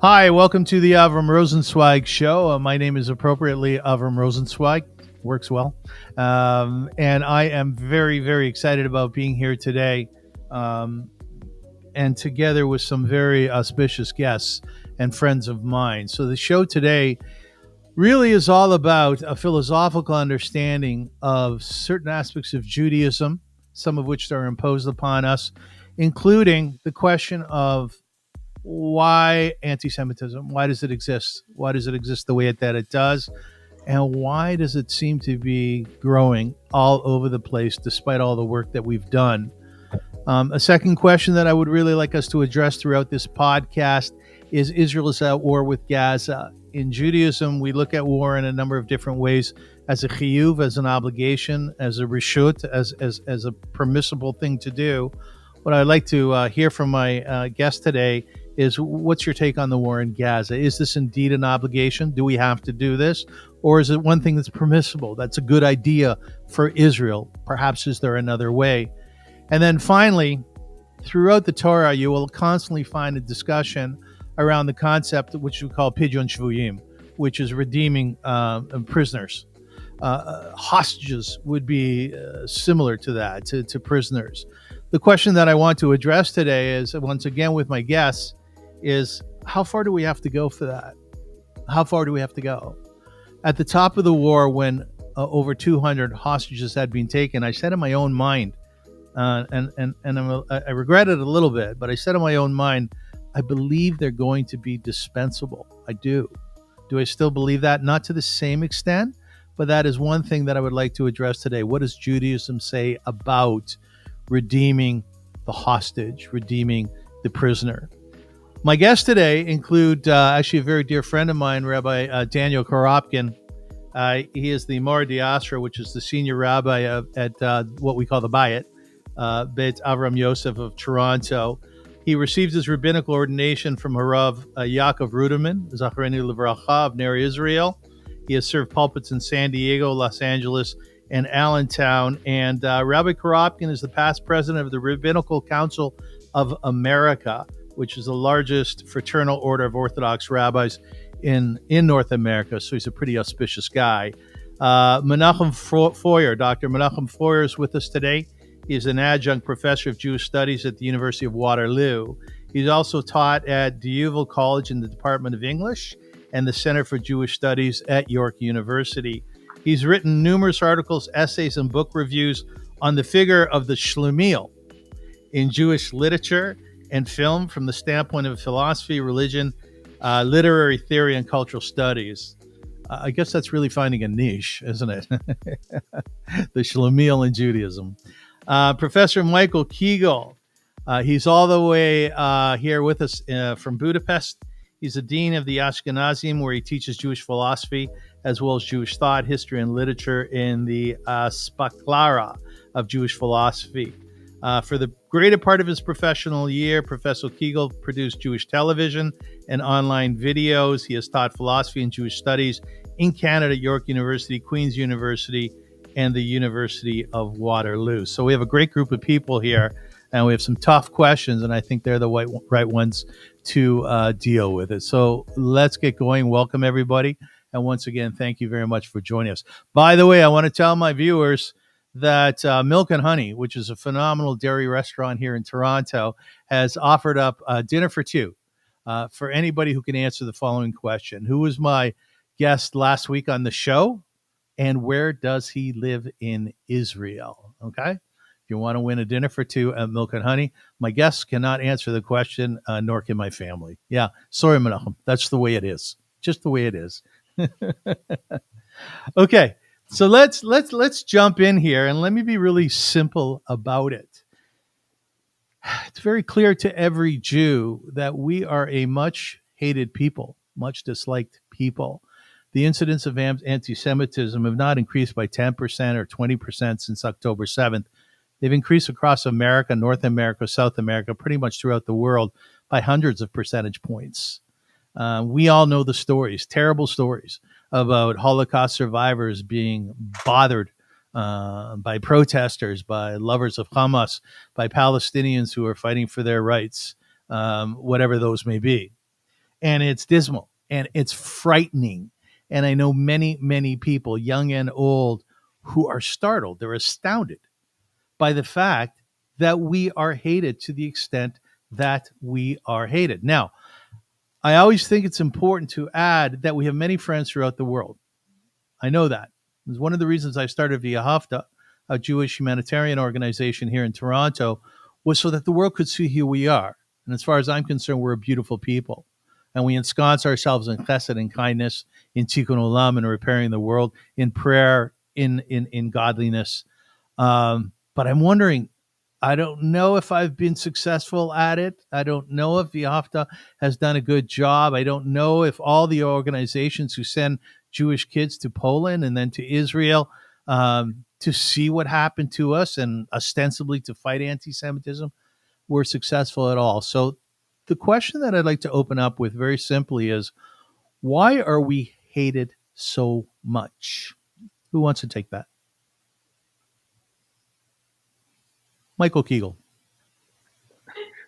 Hi, welcome to the Avrum Rosensweig show. My name is appropriately Avrum Rosensweig. Works well. And I am very, very excited about being here today and together with some very auspicious guests and friends of mine. So the show today really is all about a philosophical understanding of certain aspects of Judaism, some of which are imposed upon us, including the question of why anti-Semitism? Why does it exist? Why does it exist the way that it does? And why does it seem to be growing all over the place despite all the work that we've done? A second question that I would really like us to address throughout this podcast is Israel is at war with Gaza. In Judaism, we look at war in a number of different ways, as a chiyuv, as an obligation, as a reshut, as a permissible thing to do. What I'd like to hear from my guest today is, what's your take on the war in Gaza? Is this indeed an obligation? Do we have to do this? Or is it one thing that's permissible? That's a good idea for Israel. Perhaps is there another way? And then finally, throughout the Torah, you will constantly find a discussion around the concept which we call pidyon shvuyim, which is redeeming prisoners. Hostages would be similar to that, to prisoners. The question that I want to address today is, once again with my guests, is how far do we have to go for that? How far do we have to go? At the top of the war, when over 200 hostages had been taken, I said in my own mind, I regret it a little bit, but I said in my own mind, I believe they're going to be dispensable. I do. Do I still believe that? Not to the same extent, but that is one thing that I would like to address today. What does Judaism say about redeeming the hostage, redeeming the prisoner? My guests today include actually a very dear friend of mine, Rabbi Daniel Korobkin. He is the Mor D'Asra, which is the senior rabbi at what we call the Bayit, Beit Avram Yosef of Toronto. He received his rabbinical ordination from Harav Yaakov Ruderman, Zacharenu Livracha of Ner Israel. He has served pulpits in San Diego, Los Angeles, and Allentown. And Rabbi Korobkin is the past president of the Rabbinical Council of America, which is the largest fraternal order of Orthodox rabbis in North America. So he's a pretty auspicious guy. Menachem Freuer, Dr. Menachem Freuer is with us today. He's an adjunct professor of Jewish studies at the University of Waterloo. He's also taught at Deuvel College in the Department of English and the Center for Jewish Studies at York University. He's written numerous articles, essays, and book reviews on the figure of the Shlemiel in Jewish literature and film from the standpoint of philosophy, religion, literary theory, and cultural studies. I guess that's really finding a niche, isn't it? The Shlemiel in Judaism. Professor Michael Chiguel, he's all the way here with us from Budapest. He's the dean of the Ashkenazi, where he teaches Jewish philosophy as well as Jewish thought, history, and literature in the Spaklara of Jewish philosophy. For the greater part of his professional year, Professor Chiguel produced Jewish television and online videos. He has taught philosophy and Jewish studies in Canada at York University, Queen's University, and the University of Waterloo. So we have a great group of people here, and we have some tough questions, and I think they're the right ones to deal with it. So let's get going. Welcome, everybody. And once again, thank you very much for joining us. By the way, I want to tell my viewers that Milk and Honey, which is a phenomenal dairy restaurant here in Toronto, has offered up dinner for two for anybody who can answer the following question. Who was my guest last week on the show? And where does he live in Israel? Okay. If you want to win a dinner for two at Milk and Honey, my guests cannot answer the question, nor can my family. Yeah. Sorry, Menachem. That's the way it is. Just the way it is. Okay. So let's jump in here, and let me be really simple about it. It's very clear to every Jew that we are a much hated people, much disliked people. The incidents of anti-Semitism have not increased by 10% or 20% since October 7th. They've increased across America, North America, South America, pretty much throughout the world by hundreds of percentage points. We all know the stories, terrible stories about Holocaust survivors being bothered by protesters, by lovers of Hamas, by Palestinians who are fighting for their rights, whatever those may be. and it's dismal and it's frightening. And I know many, many people, young and old, who are startled. They're astounded by the fact that we are hated to the extent that we are hated. Now, I always think it's important to add that we have many friends throughout the world. I know that. It's one of the reasons I started Via Hafta, a Jewish humanitarian organization here in Toronto, was so that the world could see who we are. And as far as I'm concerned, we're a beautiful people. And we ensconce ourselves in chesed and kindness, in tikkun olam, in repairing the world, in prayer, in godliness. But I'm wondering, I don't know if I've been successful at it. I don't know if Viafta has done a good job. I don't know if all the organizations who send Jewish kids to Poland and then to Israel to see what happened to us and ostensibly to fight anti-Semitism were successful at all. So the question that I'd like to open up with very simply is, why are we hated so much? Who wants to take that? Michael Chiguel.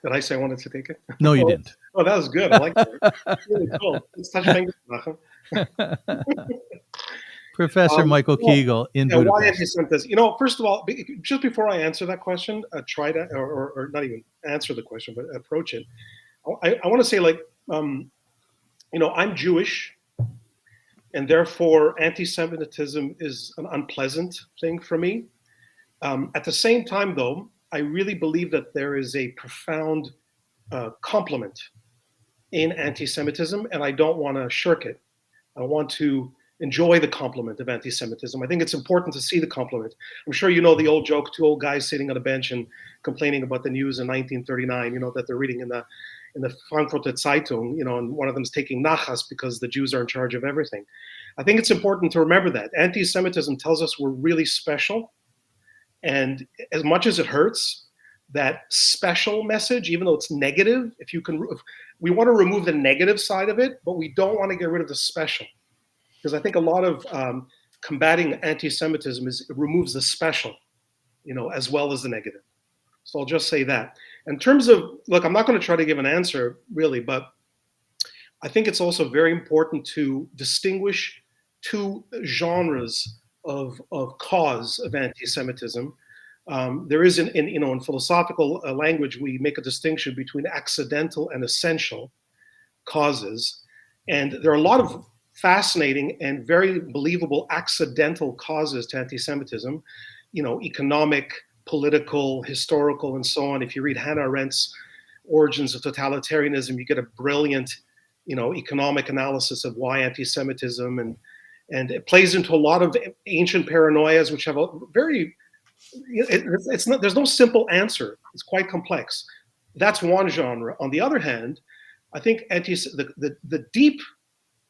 Did I say I wanted to take it? No, you didn't. Oh, that was good. I like that. Really cool. Let's touch fingers, Menachem. Professor Michael Chiguel in Budapest. Why anti-Semitism? First of all, just before I answer that question, try to, or not even answer the question, but approach it. I want to say, I'm Jewish, and therefore anti-Semitism is an unpleasant thing for me. At the same time, though, I really believe that there is a profound complement in anti-Semitism, and I don't want to shirk it. I want to enjoy the complement of anti-Semitism. I think it's important to see the complement. I'm sure you know the old joke, two old guys sitting on a bench and complaining about the news in 1939, that they're reading in the Frankfurter Zeitung, and one of them is taking nachas because the Jews are in charge of everything. I think it's important to remember that. Anti-Semitism tells us we're really special. And as much as it hurts, that special message, even though it's negative, if we want to remove the negative side of it, but we don't want to get rid of the special. Because I think a lot of combating anti-Semitism removes the special, as well as the negative. So I'll just say that. In terms of, I'm not going to try to give an answer really, but I think it's also very important to distinguish two genres of cause of anti-Semitism. There is in philosophical language, we make a distinction between accidental and essential causes. And there are a lot of fascinating and very believable accidental causes to anti-Semitism, economic, political, historical, and so on. If you read Hannah Arendt's Origins of Totalitarianism, you get a brilliant, economic analysis of why anti-Semitism, and it plays into a lot of ancient paranoias, which have a very, there's no simple answer. It's quite complex. That's one genre. On the other hand, I think the deep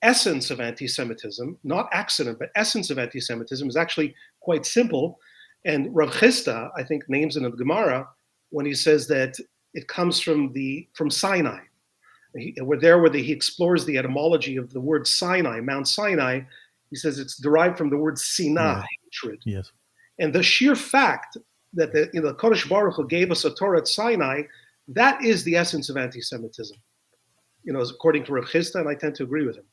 essence of anti-Semitism, not accident, but essence of anti-Semitism is actually quite simple. And Rav Chisda, I think, names it in the Gemara when he says that it comes from Sinai. Where he explores the etymology of the word Sinai, Mount Sinai. He says it's derived from the word Sinai, hatred. Yes. And the sheer fact that the Kodesh Baruch Hu gave us a Torah at Sinai, that is the essence of anti-Semitism. According to Rav Chisda, and I tend to agree with him.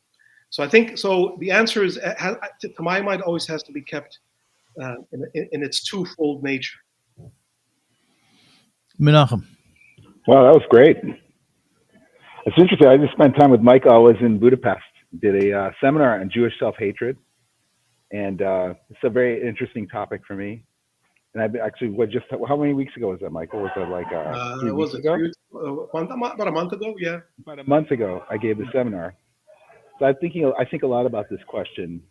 So I think the answer is, to my mind, always has to be kept in its twofold nature. Menachem. Wow, that was great. It's interesting. I just spent time with Michael. I was in Budapest, did a seminar on Jewish self-hatred, and it's a very interesting topic for me. And I actually, how many weeks ago was that, Michael? Was that like 3 weeks ago? About a month ago, yeah. About a month ago, I gave the seminar. So I think a lot about this question.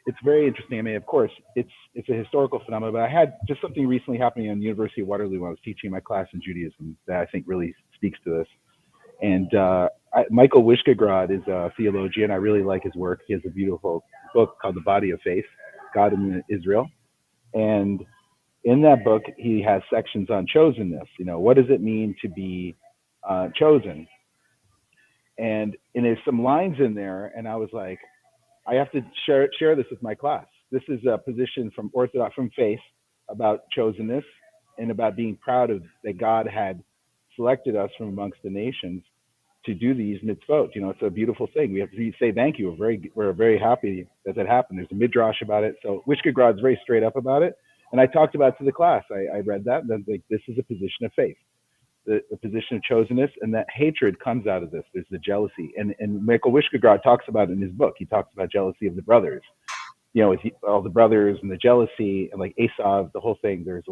It's very interesting. I mean, of course, it's a historical phenomenon, but I had just something recently happening on the University of Waterloo when I was teaching my class in Judaism that I think really speaks to this. And Michael Wishkegrad is a theologian. I really like his work. He has a beautiful book called The Body of Faith, God in Israel. And in that book, he has sections on chosenness. What does it mean to be chosen? And there's some lines in there, and I was like, I have to share this with my class. This is a position from faith about chosenness and about being proud of that God had selected us from amongst the nations to do these mitzvot. It's a beautiful thing. We have to say thank you. We're very happy that happened. There's a midrash about it. So Wishkegrad's is very straight up about it. And I talked about it to the class. I read that, and then like, this is a position of faith, the position of chosenness, and that hatred comes out of this. There's the jealousy. And Michael Wishkegrad talks about it in his book. He talks about jealousy of the brothers, with all the brothers and the jealousy and like Esav, the whole thing. There's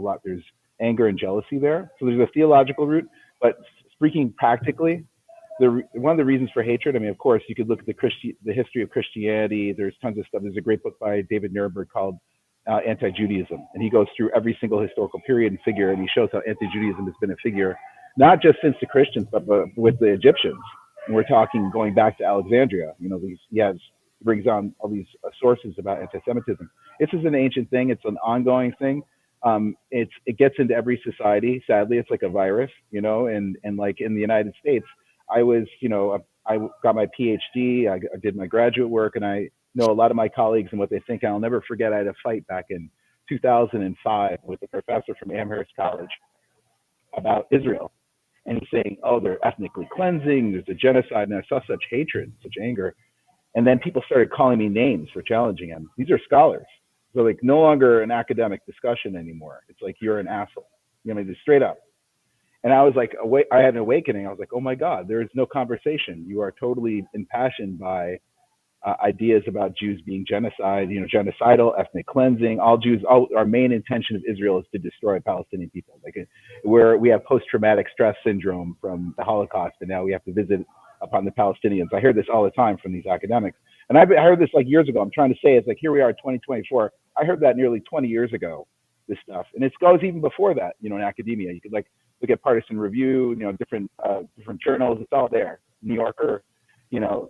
anger and jealousy there. So there's a theological root, but speaking practically, one of the reasons for hatred, I mean, of course, you could look at the history of Christianity. There's tons of stuff. There's a great book by David Nuremberg called Anti-Judaism, and he goes through every single historical period and figure, and he shows how anti-Judaism has been a figure, not just since the Christians, but with the Egyptians. And we're talking going back to Alexandria. He brings on all these sources about anti-Semitism. This is an ancient thing. It's an ongoing thing. It gets into every society. Sadly, it's like a virus, and like in the United States, I got my PhD, I did my graduate work, and I know a lot of my colleagues and what they think. And I'll never forget, I had a fight back in 2005 with a professor from Amherst College about Israel. And he's saying, oh, they're ethnically cleansing, there's a genocide, and I saw such hatred, such anger. And then people started calling me names for challenging him. These are scholars. So like no longer an academic discussion anymore. It's like, you're an asshole. Just straight up. And I was like, I had an awakening. I was like, oh my God, there is no conversation. You are totally impassioned by ideas about Jews being genocidal, ethnic cleansing. Our main intention of Israel is to destroy Palestinian people. Like where we have post-traumatic stress syndrome from the Holocaust, and now we have to visit upon the Palestinians. I hear this all the time from these academics. And I heard this like years ago. I'm trying to say it's like, here we are, 2024. I heard that nearly 20 years ago, this stuff. And it goes even before that, in academia. You could like look at Partisan Review, different journals. It's all there. New Yorker,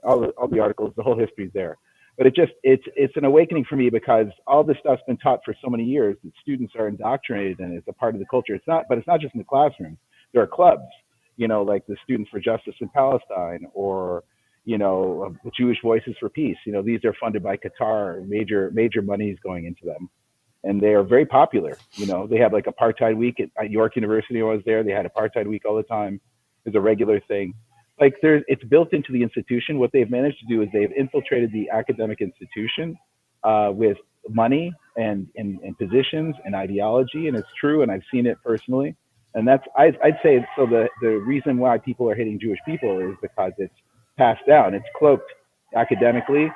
all the articles, the whole history is there. But it's an awakening for me because all this stuff's been taught for so many years that students are indoctrinated and it's a part of the culture. But it's not just in the classroom. There are clubs, like the Students for Justice in Palestine or, the Jewish Voices for Peace. These are funded by Qatar, major monies going into them. And they are very popular. They have like apartheid week at York University. I was there. They had apartheid week all the time. It's a regular thing. Like it's built into the institution. What they've managed to do is they've infiltrated the academic institution with money and positions and ideology. And it's true. And I've seen it personally. And I'd say, so the reason why people are hating Jewish people is because it's passed down. It's cloaked academically.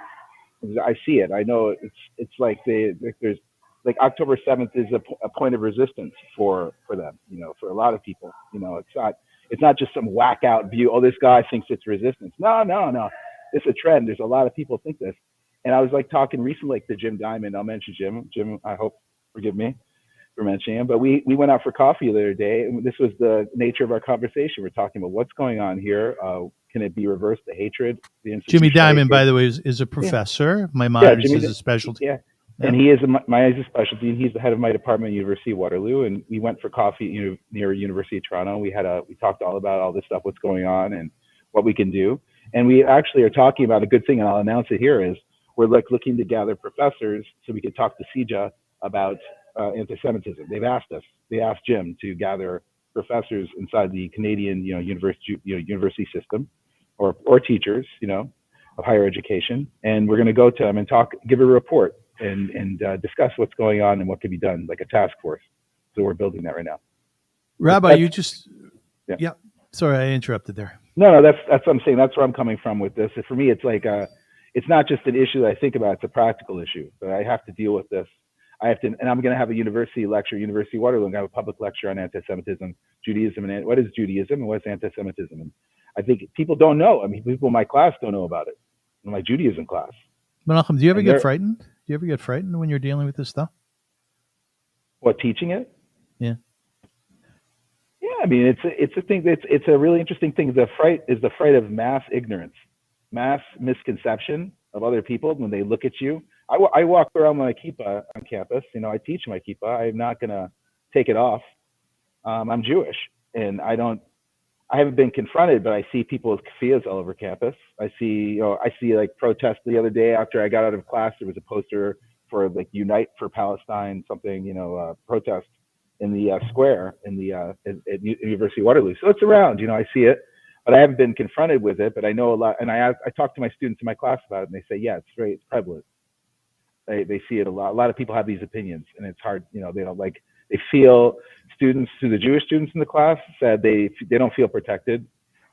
I see it. I know it's like there's like October 7th is a point of resistance for them, for a lot of people. It's not just some whack out view. Oh, this guy thinks it's resistance. No. It's a trend. There's a lot of people think this. And I was like talking recently like to Jim Diamond. I'll mention Jim. Jim, I hope forgive me for mentioning him. But we went out for coffee the other day, and this was the nature of our conversation. We're talking about what's going on here. Can it be reversed? The hatred, the Jimmy Diamond, by the way, is a professor. Yeah. My mine is a specialty. Yeah. And he is mine is a specialty, and he's the head of my department at University of Waterloo. And we went for coffee, near University of Toronto. We talked all about all this stuff, what's going on, and what we can do. And we actually are talking about a good thing, and I'll announce it here. Is we're like looking to gather professors so we could talk to CIJA about anti-Semitism. They've asked us. They asked Jim to gather professors inside the Canadian, university system, or teachers, of higher education, and we're going to go to them and give a report. And discuss what's going on and what can be done, like a task force. So we're building that right now. Rabbi, yeah. Sorry, I interrupted there. No, that's what I'm saying. That's where I'm coming from with this. For me, it's like it's not just an issue that I think about. It's a practical issue. But I have to deal with this. And I'm going to have a university lecture, University of Waterloo. I'm going to have a public lecture on anti-Semitism, Judaism, and what is Judaism and what is anti-Semitism. And I think people don't know. I mean, people in my class don't know about it. In my Judaism class. Menachem, do you ever get frightened? Do you ever get frightened when you're dealing with this stuff? What, teaching it? Yeah. Yeah, I mean, it's a thing. It's a really interesting thing. The fright is the fright of mass ignorance, mass misconception of other people when they look at you. I walk around with my kippah on campus. I teach my kippah. I'm not gonna take it off. I'm Jewish, and I haven't been confronted, but I see people with keffiyehs all over campus. I see like protests the other day after I got out of class. There was a poster for like Unite for Palestine, something, protest in the square at University of Waterloo. So it's around, I see it. but I haven't been confronted with it. But I know a lot, and I talk to my students in my class about it, and they say, yeah, it's prevalent. They see it a lot. A lot of people have these opinions, and it's hard. They don't like. They feel the Jewish students in the class said they don't feel protected.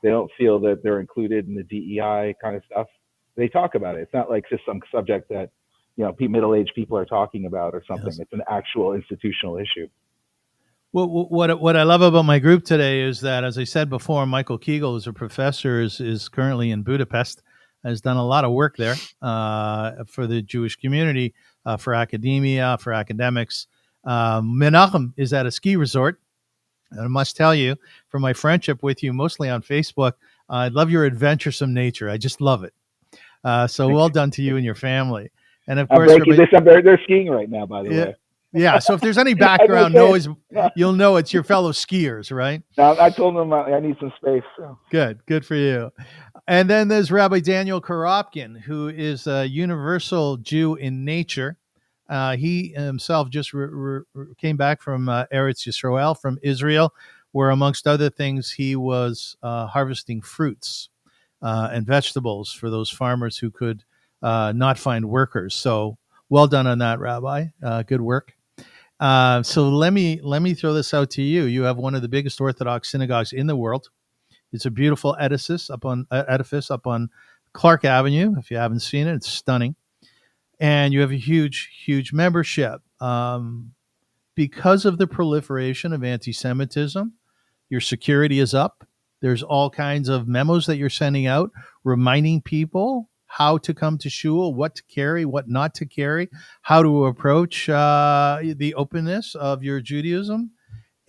They don't feel that they're included in the DEI kind of stuff. They talk about it. It's not like just some subject that middle-aged people are talking about or something. Yes. It's an actual institutional issue. Well, what I love about my group today is that, as I said before, Michael Chiguel, who's a professor, is currently in Budapest, has done a lot of work there for the Jewish community, for academia, for academics. Menachem is at a ski resort. And I must tell you, from my friendship with you, mostly on Facebook, I love your adventuresome nature. I just love it. So well done to you and your family. And of course, they're skiing right now, by the way. Yeah. So if there's any background noise, you'll know it's your fellow skiers, right? No, I told them I need some space. So. Good for you. And then there's Rabbi Daniel Korobkin, who is a universal Jew in nature. He himself just came back from Eretz Yisrael, from Israel, where, amongst other things, he was harvesting fruits and vegetables for those farmers who could not find workers. So well done on that, Rabbi. Good work. So let me throw this out to you. You have one of the biggest Orthodox synagogues in the world. It's a beautiful edifice up on Clark Avenue. If you haven't seen it, it's stunning. And you have a huge membership. Because of the proliferation of anti-Semitism, your security is up. There's all kinds of memos that you're sending out reminding people how to come to shul, what to carry, what not to carry, how to approach the openness of your Judaism.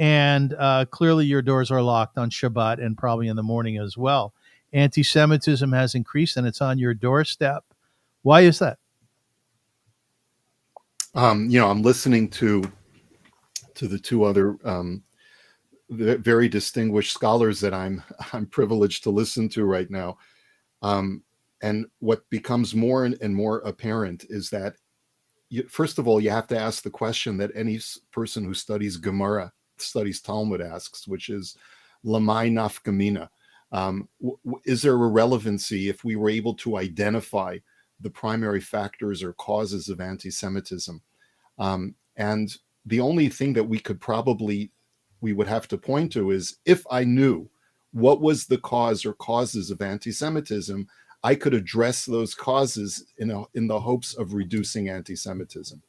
And clearly your doors are locked on Shabbat and probably in the morning as well. Anti-Semitism has increased, and it's on your doorstep. Why is that? I'm listening to the two other very distinguished scholars that I'm privileged to listen to right now. And what becomes more and more apparent is that, first of all, you have to ask the question that any person who studies Gemara, studies Talmud asks, which is, Lamai nafkamina. Is there a relevancy if we were able to identify the primary factors or causes of anti-Semitism? And the only thing that we would have to point to is, if I knew what was the cause or causes of anti-Semitism, I could address those causes in the hopes of reducing anti-Semitism.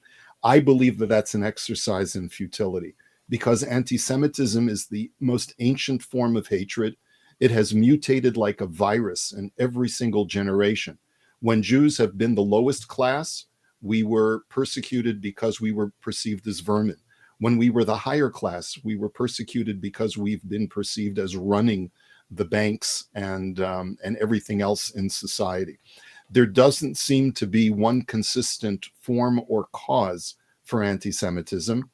I believe that that's an exercise in futility, because anti-Semitism is the most ancient form of hatred. It has mutated like a virus in every single generation. When Jews have been the lowest class, we were persecuted because we were perceived as vermin. When we were the higher class, we were persecuted because we've been perceived as running the banks and everything else in society. There doesn't seem to be one consistent form or cause for anti-Semitism.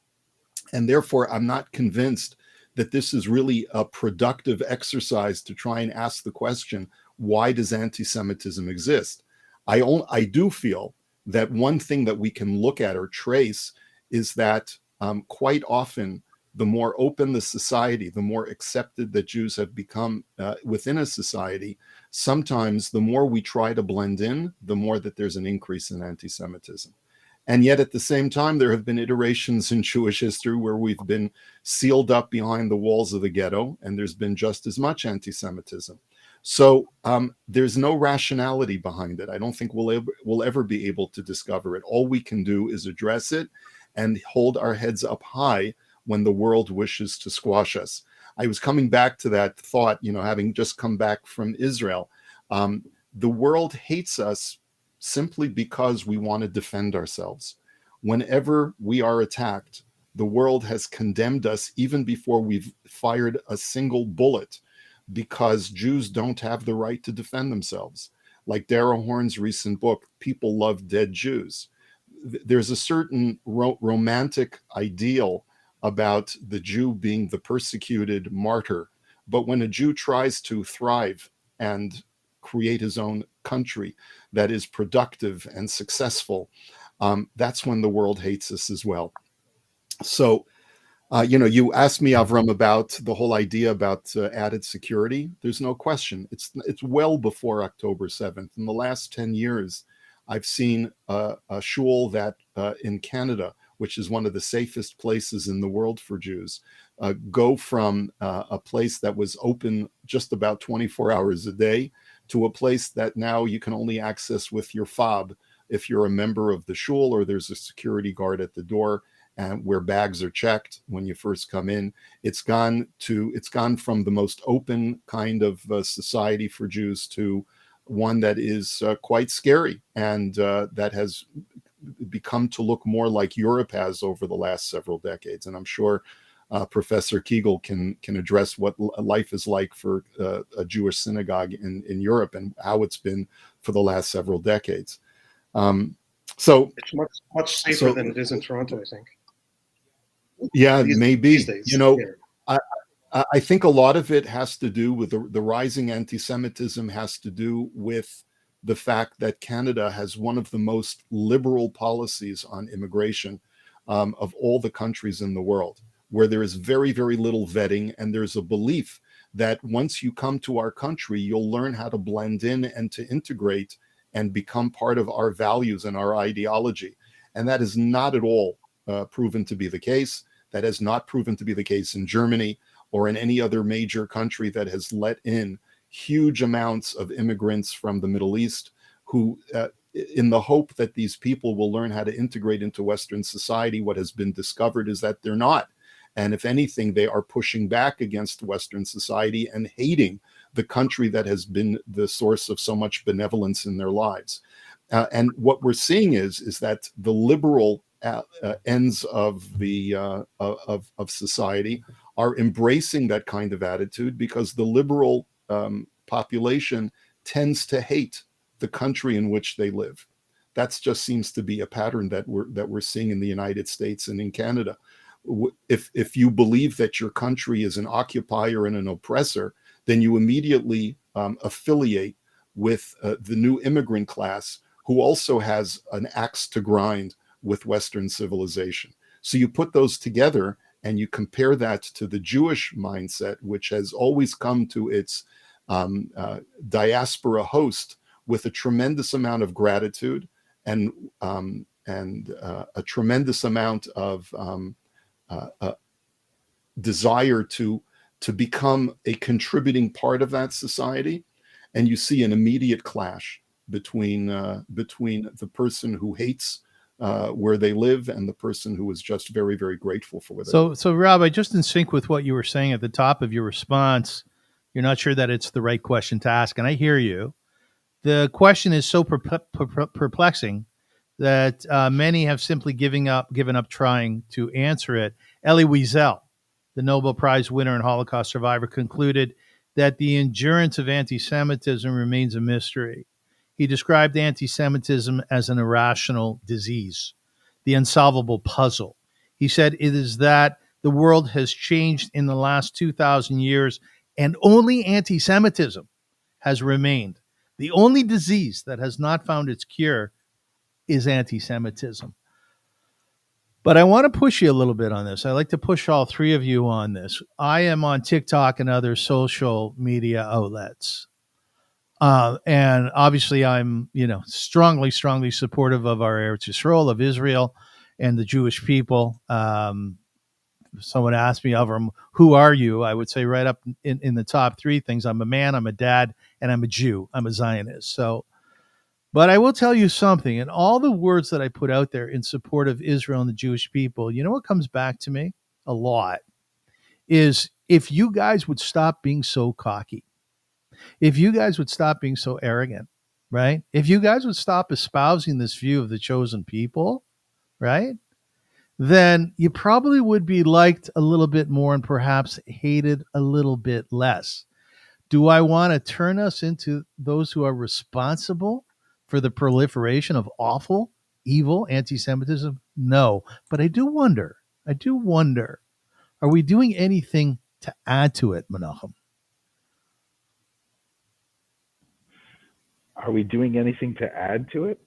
And therefore, I'm not convinced that this is really a productive exercise to try and ask the question, why does anti-Semitism exist? I do feel that one thing that we can look at or trace is that quite often, the more open the society, the more accepted that Jews have become within a society, sometimes the more we try to blend in, the more that there's an increase in anti-Semitism. And yet at the same time, there have been iterations in Jewish history where we've been sealed up behind the walls of the ghetto, and there's been just as much anti-Semitism. So there's no rationality behind it. I don't think we'll ever be able to discover it. All we can do is address it and hold our heads up high when the world wishes to squash us. I was coming back to that thought, having just come back from Israel. The world hates us simply because we want to defend ourselves. Whenever we are attacked, the world has condemned us even before we've fired a single bullet, because Jews don't have the right to defend themselves. Like Dara Horn's recent book, People Love Dead Jews. There's a certain romantic ideal about the Jew being the persecuted martyr. But when a Jew tries to thrive and create his own country that is productive and successful, that's when the world hates us as well. So You asked me, Avram, about the whole idea about added security. There's no question. It's well before October 7th. In the last 10 years, I've seen a shul that in Canada, which is one of the safest places in the world for Jews, go from a place that was open just about 24 hours a day to a place that now you can only access with your fob if you're a member of the shul or there's a security guard at the door, and where bags are checked when you first come in. It's gone from the most open kind of society for Jews to one that is quite scary, and that has become to look more like Europe has over the last several decades. And I'm sure Professor Chiguel can address what life is like for a Jewish synagogue in Europe and how it's been for the last several decades. So it's much safer than it is in Toronto, I think. Yeah, maybe. These days, I think a lot of it has to do with the rising anti-Semitism, has to do with the fact that Canada has one of the most liberal policies on immigration of all the countries in the world, where there is very, very little vetting, and there's a belief that once you come to our country, you'll learn how to blend in and to integrate and become part of our values and our ideology. And that is not at all proven to be the case. That has not proven to be the case in Germany or in any other major country that has let in huge amounts of immigrants from the Middle East who, in the hope that these people will learn how to integrate into Western society, what has been discovered is that they're not. And if anything, they are pushing back against Western society and hating the country that has been the source of so much benevolence in their lives. And what we're seeing is that the liberal ends of the of society are embracing that kind of attitude, because the liberal population tends to hate the country in which they live. That just seems to be a pattern that we're seeing in the United States and in Canada. If you believe that your country is an occupier and an oppressor, then you immediately affiliate with the new immigrant class, who also has an axe to grind with Western civilization. So you put those together and you compare that to the Jewish mindset, which has always come to its diaspora host with a tremendous amount of gratitude and a tremendous amount of desire to become a contributing part of that society. And you see an immediate clash between the person who hates where they live and the person who is just very, very grateful for where they live. So Rabbi, just in sync with what you were saying at the top of your response, you're not sure that it's the right question to ask, and I hear you. The question is so perplexing that many have simply given up trying to answer it. Elie Wiesel, the Nobel Prize winner and Holocaust survivor, concluded that the endurance of anti-Semitism remains a mystery. He described anti-Semitism as an irrational disease, the unsolvable puzzle. He said it is that the world has changed in the last 2,000 years, and only anti-Semitism has remained. The only disease that has not found its cure is anti-Semitism. But I want to push you a little bit on this. I like to push all three of you on this. I am on TikTok and other social media outlets. And obviously I'm, strongly supportive of our Eretz Yisrael, of Israel and the Jewish people. If someone asked me, Avram, who are you? I would say right up in the top three things. I'm a man, I'm a dad, and I'm a Jew. I'm a Zionist. So, but I will tell you something. In all the words that I put out there in support of Israel and the Jewish people, you know what comes back to me a lot is, if you guys would stop being so cocky, if you guys would stop being so arrogant, right? If you guys would stop espousing this view of the chosen people, right? Then you probably would be liked a little bit more and perhaps hated a little bit less. Do I want to turn us into those who are responsible for the proliferation of awful, evil anti-Semitism? No. But I do wonder, are we doing anything to add to it, Menachem? Are we doing anything to add to it?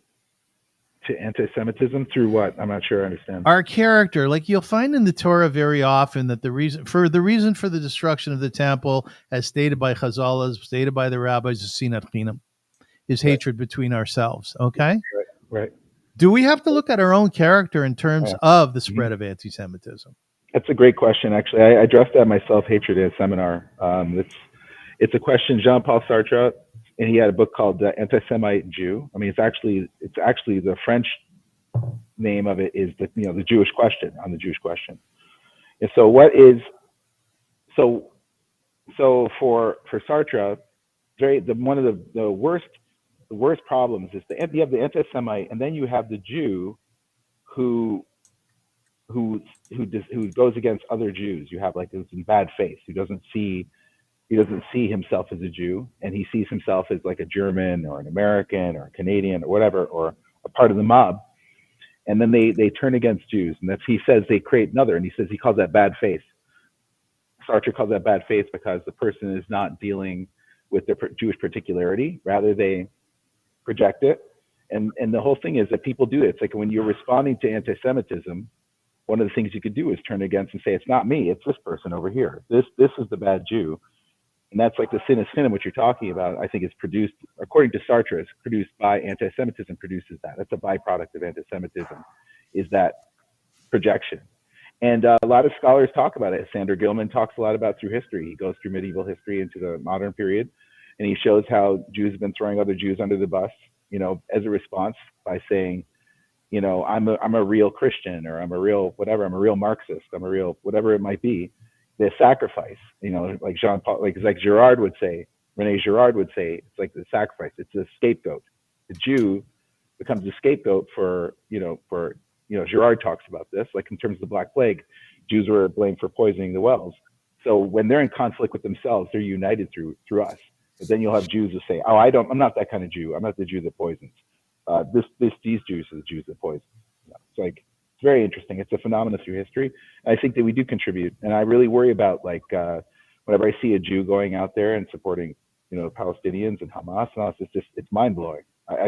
to anti-Semitism through what? I'm not sure I understand. Our character, like you'll find in the Torah very often that the reason for the destruction of the temple, as stated by Chazal, as stated by the rabbis, is sinat chinam, is hatred between ourselves. Okay, Right. do we have to look at our own character in terms of the spread of anti-Semitism? That's a great question. Actually, I addressed that myself. Hatred in a seminar. It's a question Jean-Paul Sartre, and he had a book called Anti-Semite Jew. I mean, it's actually the French name of it is the Jewish question, on the Jewish question. And so for Sartre, one of the worst problems is you have the anti-Semite, and then you have the Jew who goes against other Jews. You have like this in bad faith, who doesn't see himself as a Jew, and he sees himself as like a German or an American or a Canadian or whatever, or a part of the mob. And then they turn against Jews, and he says they create another, and he calls that bad faith. Sartre calls that bad faith because the person is not dealing with their Jewish particularity, rather they project it. And the whole thing is that people do it. It's like when you're responding to anti-Semitism, one of the things you could do is turn against and say, it's not me, it's this person over here. This is the bad Jew. And that's like the sin of sin, what you're talking about. I think it's produced, according to Sartre, it's produced by anti-Semitism, produces that. That's a byproduct of anti-Semitism, is that projection. And a lot of scholars talk about it. Sander Gilman talks a lot about through history. He goes through medieval history into the modern period, and he shows how Jews have been throwing other Jews under the bus, as a response by saying, I'm a real Christian, or I'm a real whatever, I'm a real Marxist, I'm a real whatever it might be. The sacrifice, like Jean-Paul, like Girard would say, René Girard would say, it's like the sacrifice. It's a scapegoat. The Jew becomes a scapegoat for Girard talks about this, like in terms of the Black Plague, Jews were blamed for poisoning the wells. So when they're in conflict with themselves, they're united through us. But then you'll have Jews who say, I'm not that kind of Jew. I'm not the Jew that poisons. These Jews are the Jews that poison. It's like, it's very interesting. It's a phenomenon through history. I think that we do contribute, and I really worry about whenever I see a Jew going out there and supporting, Palestinians and Hamas and all this, it's mind blowing. When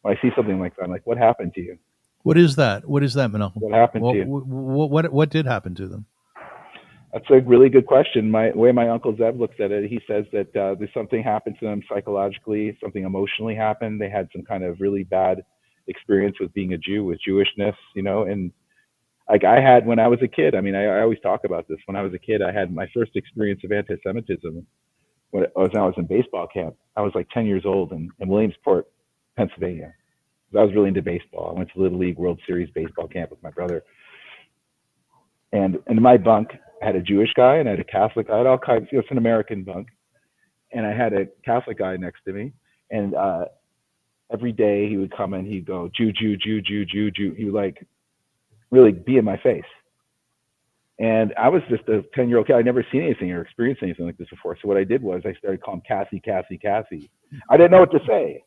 I see something like that, I'm like, what happened to you? What is that? What is that, Menachem? What happened to you? What did happen to them? That's a really good question. The way my Uncle Zev looks at it, he says that there's something happened to them psychologically, something emotionally happened. They had some kind of really bad experience with being a Jew, with Jewishness, and like I had when I was a kid. I mean, I always talk about this. When I was a kid, I had my first experience of anti-Semitism when I was in baseball camp. I was like 10 years old in Williamsport, Pennsylvania. I was really into baseball. I went to Little League World Series baseball camp with my brother. And in my bunk, I had a Jewish guy and I had a Catholic guy. I had all kinds. It's an American bunk. And I had a Catholic guy next to me. And every day he would come and he'd go, Jew, Jew, Jew, Jew, Jew, Jew. He would like really be in my face. And I was just a 10-year-old kid. I'd never seen anything or experienced anything like this before. So what I did was I started calling Cassie, Cassie, Cassie. I didn't know what to say.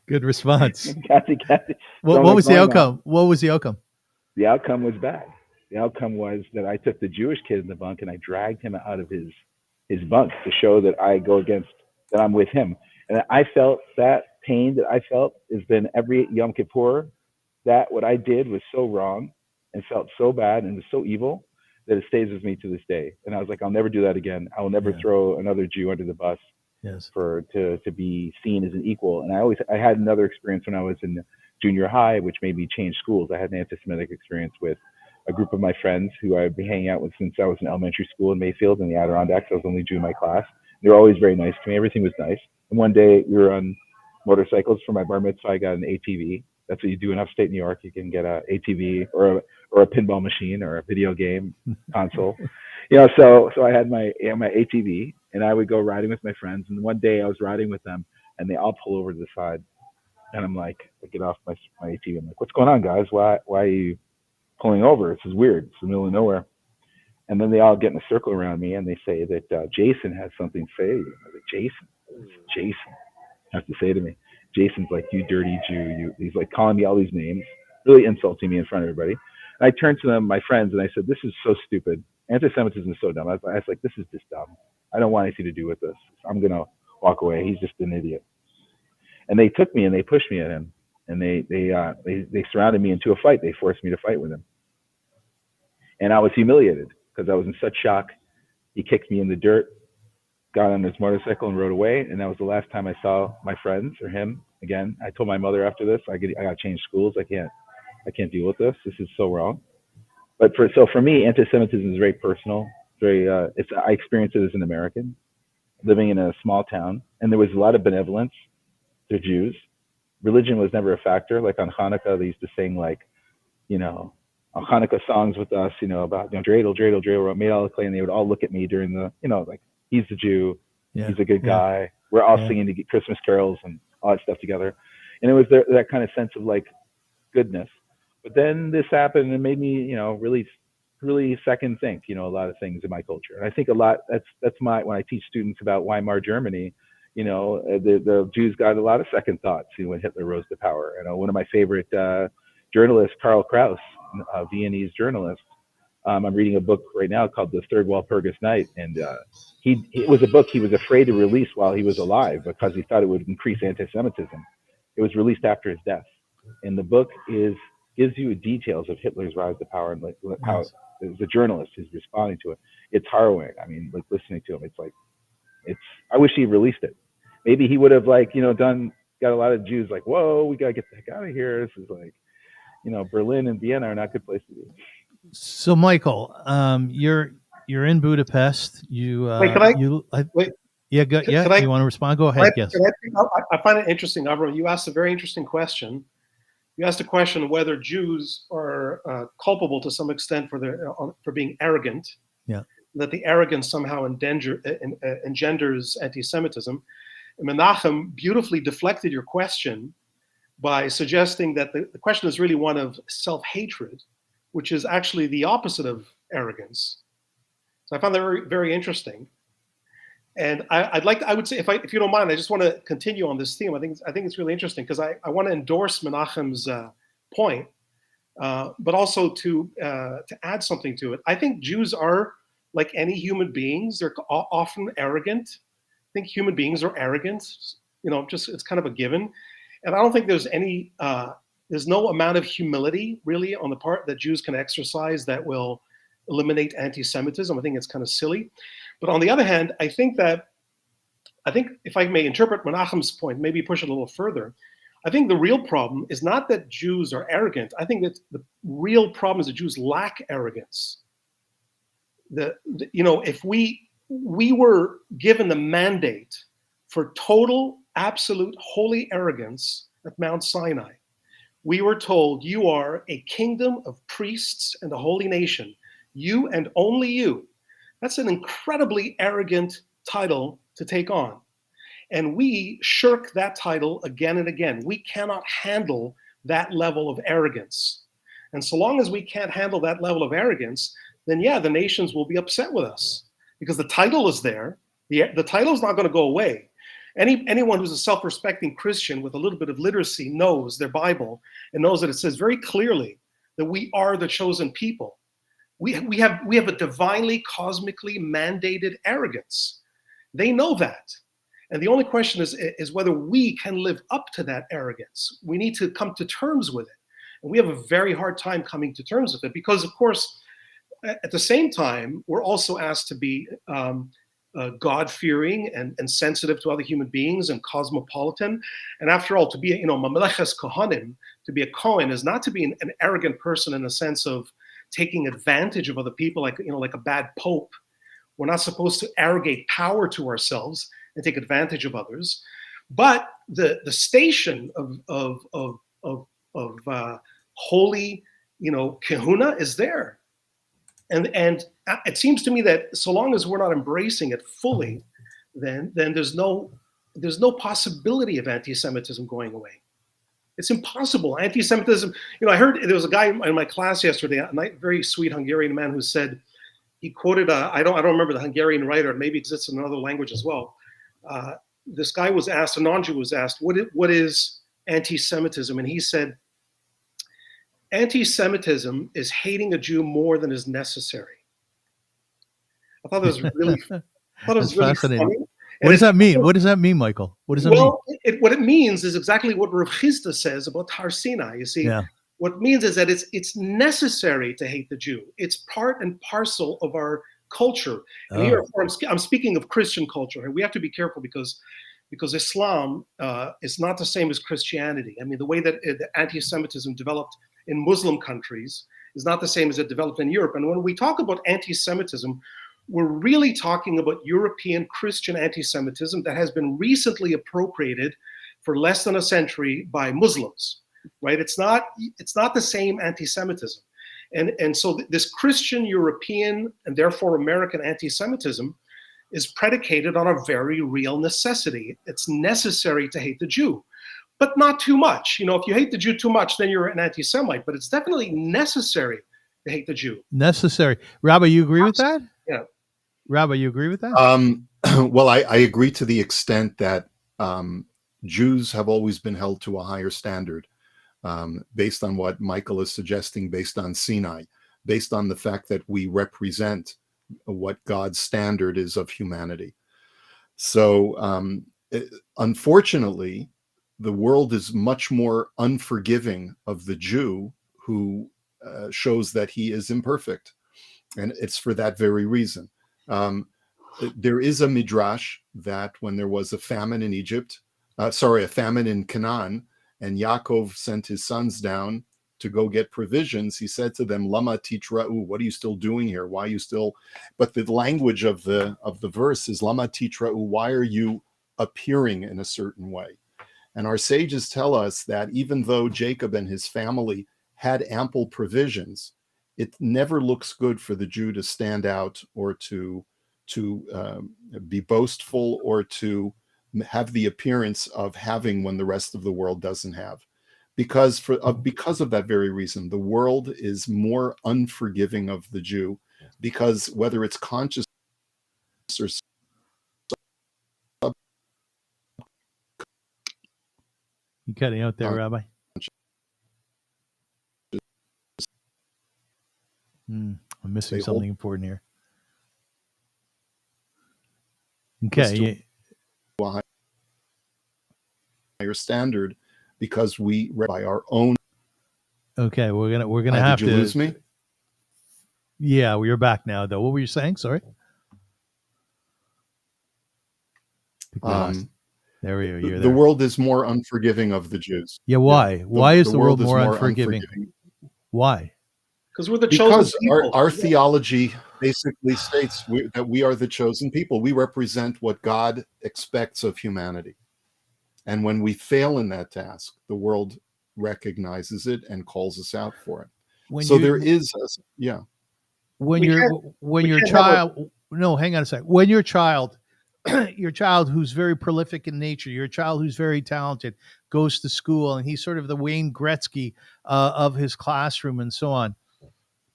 Good response. Cassie. What was the outcome? What was the outcome? The outcome was bad. The outcome was that I took the Jewish kid in the bunk and I dragged him out of his bunk to show that that I'm with him. And I felt that pain that I felt has been every Yom Kippur, that what I did was so wrong and felt so bad and was so evil that it stays with me to this day. And I was like, I'll never do that again. I will never throw another Jew under the bus. Yes. To be seen as an equal. And I had another experience when I was in junior high, which made me change schools. I had an anti-Semitic experience with a group of my friends who I'd been hanging out with since I was in elementary school in Mayfield in the Adirondacks. I was the only Jew in my class. They were always very nice to me. Everything was nice. And one day we were on motorcycles for my bar mitzvah. I got an ATV. That's what you do in upstate New York. You can get a ATV or a pinball machine or a video game console. So I had my ATV and I would go riding with my friends. And one day I was riding with them and they all pull over to the side. And I'm like, I get off my ATV. I'm like, what's going on, guys? Why are you pulling over? This is weird. It's the middle of nowhere. And then they all get in a circle around me and they say that Jason has something to say to you. I was like, Jason has to say to me. Jason's like, you dirty Jew. He's like calling me all these names, really insulting me in front of everybody. And I turned to them, my friends, and I said, this is so stupid. Anti-Semitism is so dumb. I was like, this is just dumb. I don't want anything to do with this. I'm going to walk away. He's just an idiot. And they took me and they pushed me at him. and they surrounded me into a fight. They forced me to fight with him, and I was humiliated because I was in such shock. He kicked me in the dirt, got on his motorcycle, and rode away. And that was the last time I saw my friends or him again. I told my mother after this, I got to change schools. I can't deal with this. This is so wrong. But for me, anti-Semitism is very personal. I experienced it as an American living in a small town, and there was a lot of benevolence to Jews. Religion was never a factor. Like on Hanukkah, they used to sing Hanukkah songs with us, about dreidel, dreidel, dreidel, made all the clay, and they would all look at me during the, like, he's a Jew, he's a good guy. We're all singing to get Christmas carols and all that stuff together, and it was that kind of sense of like goodness. But then this happened and it made me, really, really second think, a lot of things in my culture. And I think a lot, that's when I teach students about Weimar Germany, the Jews got a lot of second thoughts, when Hitler rose to power. One of my favorite journalists, Karl Kraus, a Viennese journalist, I'm reading a book right now called The Third Walpurgis Night. And it was a book he was afraid to release while he was alive because he thought it would increase anti-Semitism. It was released after his death. And the book gives you details of Hitler's rise to power and how, as a journalist, he's responding to it. It's harrowing. I mean, like listening to him, I wish he released it. Maybe he would have got a lot of Jews like, whoa, we got to get the heck out of here. This is like, Berlin and Vienna are not good places to be. So, Michael, you're in Budapest. You wait, can I wait? Yeah, go, yeah. You want to respond? Go ahead. Yes. I find it interesting, Avrum. You asked a very interesting question. You asked a question whether Jews are culpable to some extent for being arrogant. Yeah. That the arrogance somehow engenders anti-Semitism. And Menachem beautifully deflected your question by suggesting that the question is really one of self-hatred, which is actually the opposite of arrogance. So I found that very, very interesting. And I would say, if you don't mind, I just want to continue on this theme. I think it's really interesting because I want to endorse Menachem's point, but also to add something to it. I think Jews are like any human beings. They're often arrogant. I think human beings are arrogant. It's kind of a given. And I don't think there's no amount of humility really on the part that Jews can exercise that will eliminate anti-Semitism. I think it's kind of silly. But on the other hand, I think if I may interpret Menachem's point, maybe push it a little further, I think the real problem is not that Jews are arrogant. I think that the real problem is that Jews lack arrogance. If we were given the mandate for total, absolute, holy arrogance at Mount Sinai, we were told, you are a kingdom of priests and a holy nation. You and only you. That's an incredibly arrogant title to take on. And we shirk that title again and again. We cannot handle that level of arrogance. And so long as we can't handle that level of arrogance, then the nations will be upset with us because the title is there. The title is not going to go away. Anyone who's a self-respecting Christian with a little bit of literacy knows their Bible and knows that it says very clearly that we are the chosen people. We have a divinely, cosmically mandated arrogance. They know that. And the only question is whether we can live up to that arrogance. We need to come to terms with it. And we have a very hard time coming to terms with it because, of course, at the same time, we're also asked to be God-fearing and sensitive to other human beings and cosmopolitan. And after all, to be Mamleches Kohanim, to be a Kohen is not to be an arrogant person in the sense of taking advantage of other people like a bad pope. We're not supposed to arrogate power to ourselves and take advantage of others. But the station of holy, kahuna is there. And it seems to me that so long as we're not embracing it fully, then there's no possibility of anti-Semitism going away. It's impossible. Anti-Semitism, I heard there was a guy in my class yesterday, a very sweet Hungarian man who said, he quoted, I don't remember the Hungarian writer, it maybe exists in another language as well. This guy was asked, a non-Jew was asked, what is anti-Semitism? And he said, anti-Semitism is hating a Jew more than is necessary. I thought that was really, funny. What does that mean? What does that mean, Michael? What does that mean? Well, what it means is exactly what Rav Chisda says about Har Sinai. You see, Yeah. what it means is that it's necessary to hate the Jew. It's part and parcel of our culture. And here, I'm speaking of Christian culture, and we have to be careful because Islam is not the same as Christianity. I mean, the way that anti-Semitism developed in Muslim countries is not the same as it developed in Europe. And when we talk about anti-Semitism, we're really talking about European Christian anti-Semitism that has been recently appropriated for less than a century by Muslims, right? It's not the same anti-Semitism. And so this Christian, European, and therefore American anti-Semitism is predicated on a very real necessity. It's necessary to hate the Jew, but not too much. You know, if you hate the Jew too much, then you're an anti-Semite, but it's definitely necessary to hate the Jew. Necessary. Rabbi, you agree with that? Yeah. Rabbi, you agree with that? Well, I agree to the extent that Jews have always been held to a higher standard based on what Michael is suggesting, based on Sinai, based on the fact that we represent what God's standard is of humanity. So, unfortunately, the world is much more unforgiving of the Jew who shows that he is imperfect. And it's for that very reason. There is a midrash that when there was a famine in a famine in Canaan, and Yaakov sent his sons down to go get provisions, he said to them, Lama titra'u, what are you still doing here? Why are you still? But the language of the verse is Lama titra'u, why are you appearing in a certain way? And our sages tell us that even though Jacob and his family had ample provisions, it never looks good for the Jew to stand out or to be boastful or to have the appearance of having when the rest of the world doesn't have. Because of that very reason, the world is more unforgiving of the Jew, because whether it's conscious or You cutting out there, Rabbi? I'm missing something important here. Okay. Higher standard, because we by our own. Okay, we're gonna have to. Did you lose me? Yeah, well, you're back now, though. What were you saying? Sorry. There we are. The world is more unforgiving of the Jews. Yeah, why? Why is the world more unforgiving? Why? Because we're the chosen people. Our theology basically states that we are the chosen people. We represent what God expects of humanity. And when we fail in that task, the world recognizes it and calls us out for it. When your child, hang on a second. When your child who's very prolific in nature, your child who's very talented, goes to school and he's sort of the Wayne Gretzky of his classroom and so on,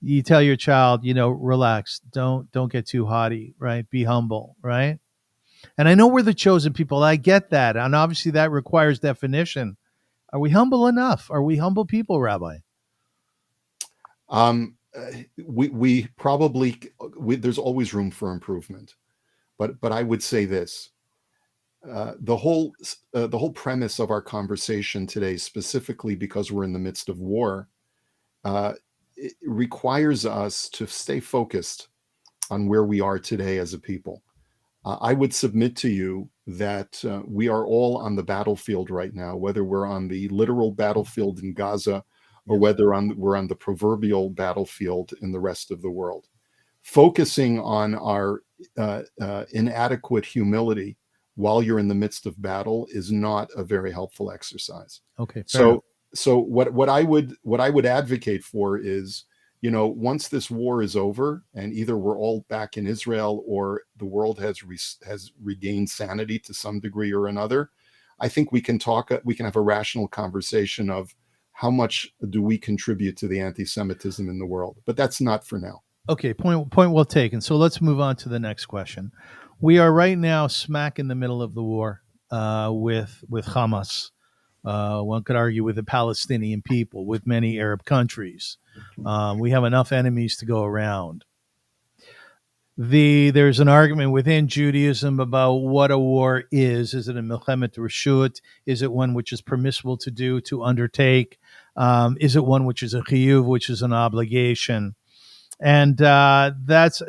you tell your child, relax, don't get too haughty, right? Be humble, right? And I know we're the chosen people. I get that. And obviously that requires definition. Are we humble enough? Are we humble people, Rabbi? We probably, there's always room for improvement. But I would say this, the whole premise of our conversation today, specifically because we're in the midst of war, it requires us to stay focused on where we are today as a people. I would submit to you that we are all on the battlefield right now, whether we're on the literal battlefield in Gaza or whether we're on the proverbial battlefield in the rest of the world. Focusing on our inadequate humility while you're in the midst of battle is not a very helpful exercise. Okay. So what I would advocate for is, once this war is over and either we're all back in Israel or the world has regained sanity to some degree or another, I think we can have a rational conversation of how much do we contribute to the anti-Semitism in the world. But that's not for now. Okay, point well taken. So let's move on to the next question. We are right now smack in the middle of the war with Hamas. One could argue with the Palestinian people, with many Arab countries. We have enough enemies to go around. There's an argument within Judaism about what a war is. Is it a milchemet reshut? Is it one which is permissible to do, to undertake? Is it one which is a chiyuv, which is an obligation? And it's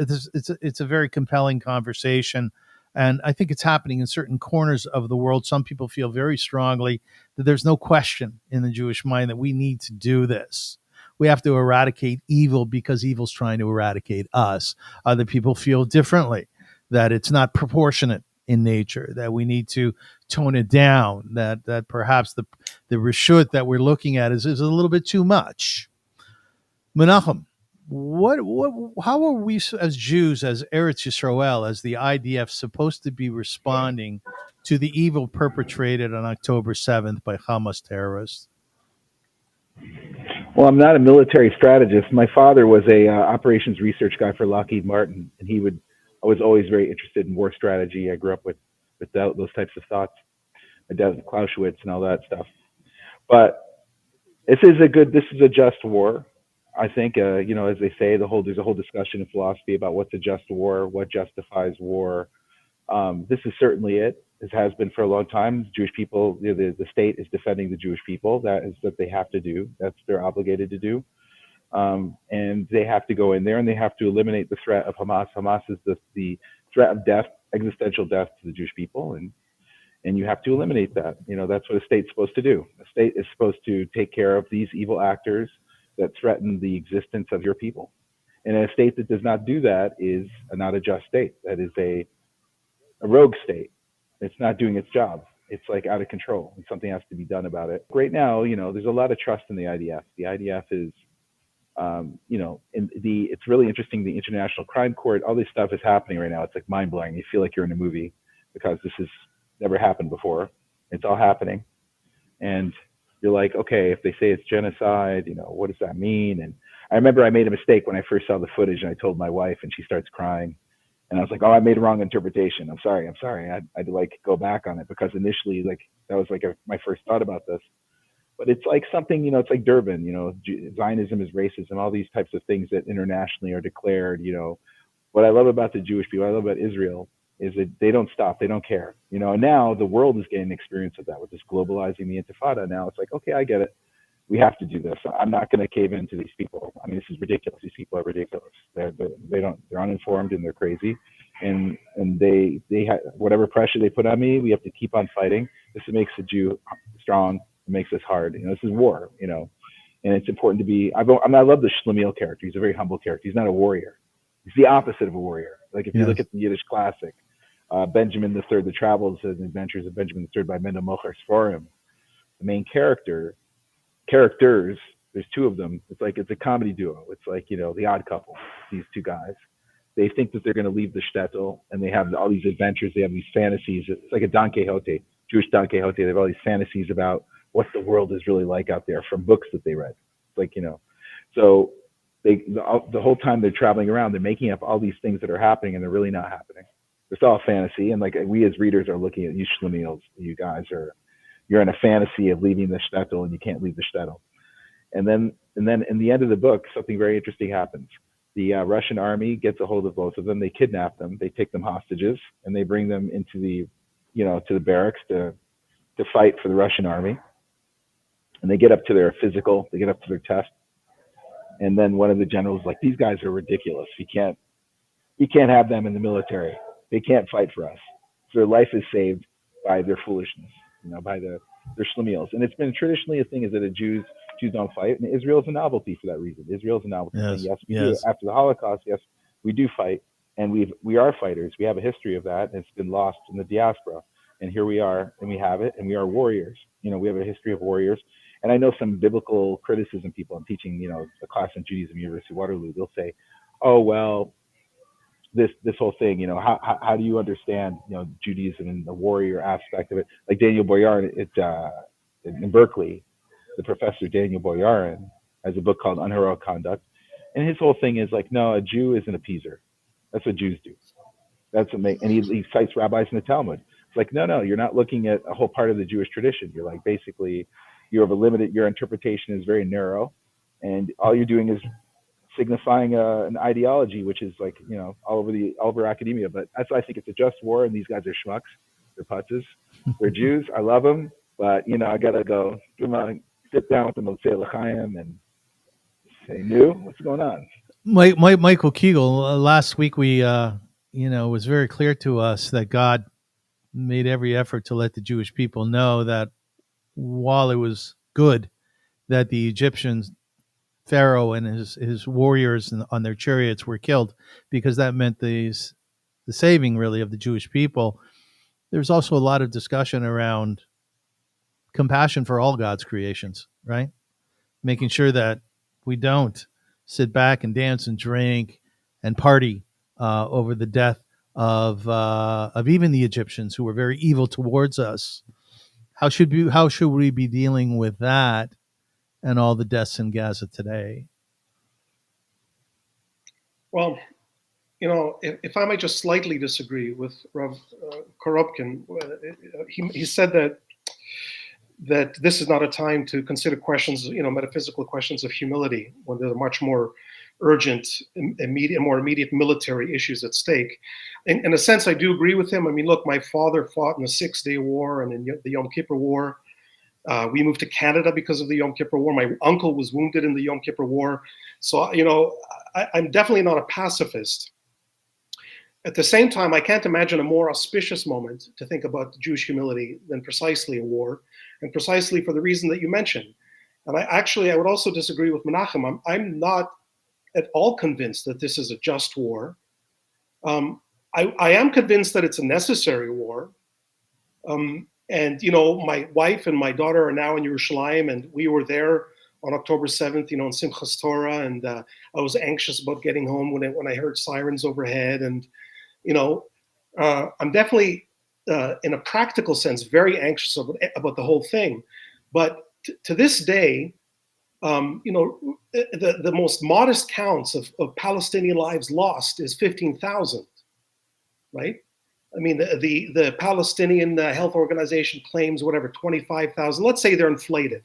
a very compelling conversation, and I think it's happening in certain corners of the world. Some people feel very strongly that there's no question in the Jewish mind that we need to do this. We have to eradicate evil because evil's trying to eradicate us. Other people feel differently, that it's not proportionate in nature, that we need to tone it down, that perhaps the reshut that we're looking at is a little bit too much. Menachem, how are we as Jews, as Eretz Yisrael, as the IDF, supposed to be responding to the evil perpetrated on October 7th by Hamas terrorists? Well, I'm not a military strategist. My father was a operations research guy for Lockheed Martin, and I was always very interested in war strategy. I grew up with those types of thoughts. My dad was Clausewitz and all that stuff. But this is a just war. I think, as they say, there's a whole discussion in philosophy about what's a just war, what justifies war. This is certainly it. This has been for a long time. Jewish people, the state is defending the Jewish people. That is what they have to do. They're obligated to do. And they have to go in there and they have to eliminate the threat of Hamas. Hamas is the threat of death, existential death to the Jewish people. And you have to eliminate that. That's what a state's supposed to do. A state is supposed to take care of these evil actors that threaten the existence of your people. And a state that does not do that is not a just state. That is a rogue state. It's not doing its job. It's like out of control, and something has to be done about it. Right now, there's a lot of trust in the IDF. The IDF is, it's really interesting. The International Crime Court, all this stuff is happening right now. It's like mind blowing. You feel like you're in a movie because this has never happened before. It's all happening, and you're like, okay, if they say it's genocide, what does that mean? And I remember I made a mistake when I first saw the footage, and I told my wife, and she starts crying. And I was like, oh, I made a wrong interpretation. I'm sorry. I'd like go back on it because initially, that was my first thought about this. But it's like something, it's like Durban, Zionism is racism, all these types of things that internationally are declared. What I love about the Jewish people, I love about Israel, is that they don't stop. They don't care. And now the world is getting experience of that with this globalizing the Intifada. Now it's like, okay, I get it. We have to do this. I'm not going to cave into these people. I mean, this is ridiculous. These people are ridiculous. They're uninformed and they're crazy. And they have whatever pressure they put on me, we have to keep on fighting. This makes the Jew strong. It makes us hard. This is war, and it's important to be, I love the Shlomiel character. He's a very humble character. He's not a warrior. He's the opposite of a warrior. Like if you look at the Yiddish classic, Benjamin III, The Travels and Adventures of Benjamin III by Mendel Mocher Sforim, the main characters, there's two of them. It's a comedy duo. It's like, the Odd Couple, these two guys. They think that they're going to leave the shtetl and they have all these adventures. They have these fantasies. It's like a Don Quixote, Jewish Don Quixote. They have all these fantasies about what the world is really like out there from books that they read. It's like, so the whole time they're traveling around, they're making up all these things that are happening and they're really not happening. It's all fantasy. And we as readers are looking at you Shlomiels, you guys you're in a fantasy of leaving the shtetl and you can't leave the shtetl. And then in the end of the book, something very interesting happens. The Russian army gets a hold of both of them. They kidnap them. They take them hostages and they bring them into to the barracks to fight for the Russian army. And they get up to their physical. They get up to their test. And then one of the generals is like, these guys are ridiculous. You can't have them in the military. They can't fight for us. So their life is saved by their foolishness, by their Shlomiels. And it's been traditionally a thing is that Jews don't fight. And Israel is a novelty for that reason. Israel is a novelty. Yes, yes. After the Holocaust, yes, we do fight. And we are fighters. We have a history of that. And it's been lost in the diaspora. And here we are, and we have it, and we are warriors. We have a history of warriors. And I know some biblical criticism people. I'm teaching, a class in Judaism, University of Waterloo. They'll say, oh, well, this whole thing, how do you understand, Judaism and the warrior aspect of it? Like Daniel Boyarin in Berkeley, the professor Daniel Boyarin has a book called Unheroic Conduct. And his whole thing is like, no, a Jew is an appeaser. That's what Jews do. And he cites rabbis in the Talmud. It's like, no, you're not looking at a whole part of the Jewish tradition. You're like, basically, you have your interpretation is very narrow, and all you're doing is signifying an ideology, which is like, all over academia. But that's why I think it's a just war, and these guys are schmucks. They're putzes. They're Jews. I love them, but I gotta go sit down with them and say l'chaim and say, what's going on? Michael Chiguel, last week we, was very clear to us that God made every effort to let the Jewish people know that while it was good that the Egyptians, Pharaoh and his warriors on their chariots were killed, because that meant the saving really of the Jewish people, there's also a lot of discussion around compassion for all God's creations, right? Making sure that we don't sit back and dance and drink and party over the death of even the Egyptians, who were very evil towards us. How should we be dealing with that and all the deaths in Gaza today? Well, if I might just slightly disagree with Rav Korobkin, he said that this is not a time to consider questions, metaphysical questions of humility, when there are much more urgent, more immediate military issues at stake. In a sense, I do agree with him. I mean, look, my father fought in the 6-Day War and in the Yom Kippur War. We moved to Canada because of the Yom Kippur War. My uncle was wounded in the Yom Kippur War. So, I'm definitely not a pacifist. At the same time, I can't imagine a more auspicious moment to think about Jewish humility than precisely a war, and precisely for the reason that you mentioned. And I would also disagree with Menachem. I'm not at all convinced that this is a just war. I am convinced that it's a necessary war. And, my wife and my daughter are now in Yerushalayim, and we were there on October 7th, in Simchas Torah, and I was anxious about getting home when I heard sirens overhead. And, I'm definitely, in a practical sense, very anxious about the whole thing. But to this day, the most modest counts of Palestinian lives lost is 15,000, right? I mean, the Palestinian Health Organization claims 25,000. Let's say they're inflated.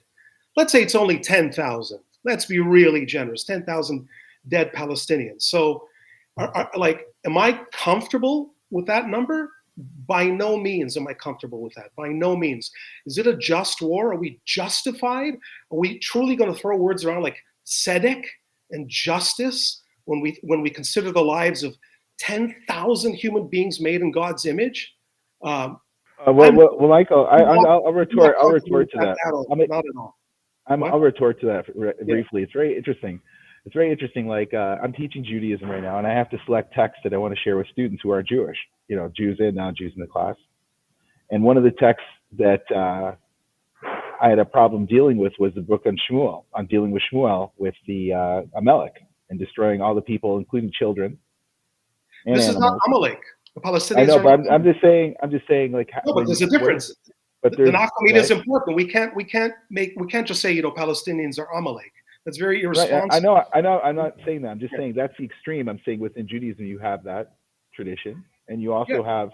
Let's say it's only 10,000. Let's be really generous. 10,000 dead Palestinians. So, am I comfortable with that number? By no means am I comfortable with that. By no means. Is it a just war? Are we justified? Are we truly going to throw words around like tzedek and justice when we consider the lives of 10,000 human beings made in God's image? Well, Michael, I'll retort to that. Not at all. I'll retort to that briefly. Yeah. It's very interesting. Like, I'm teaching Judaism right now, and I have to select texts that I want to share with students who are Jewish, Jews in, non-Jews in the class. And one of the texts that I had a problem dealing with was the book on Shmuel, on dealing with Shmuel with the Amalek and destroying all the people, including children. And this animals. Is not Amalek. The Palestinians. I know, but I'm just saying, like. No, but there's a difference. But the Nafkamina is important. We can't just say Palestinians are Amalek. That's very irresponsible. Right. I know. I'm not saying that. I'm just saying that's the extreme. I'm saying within Judaism you have that tradition, and you also have,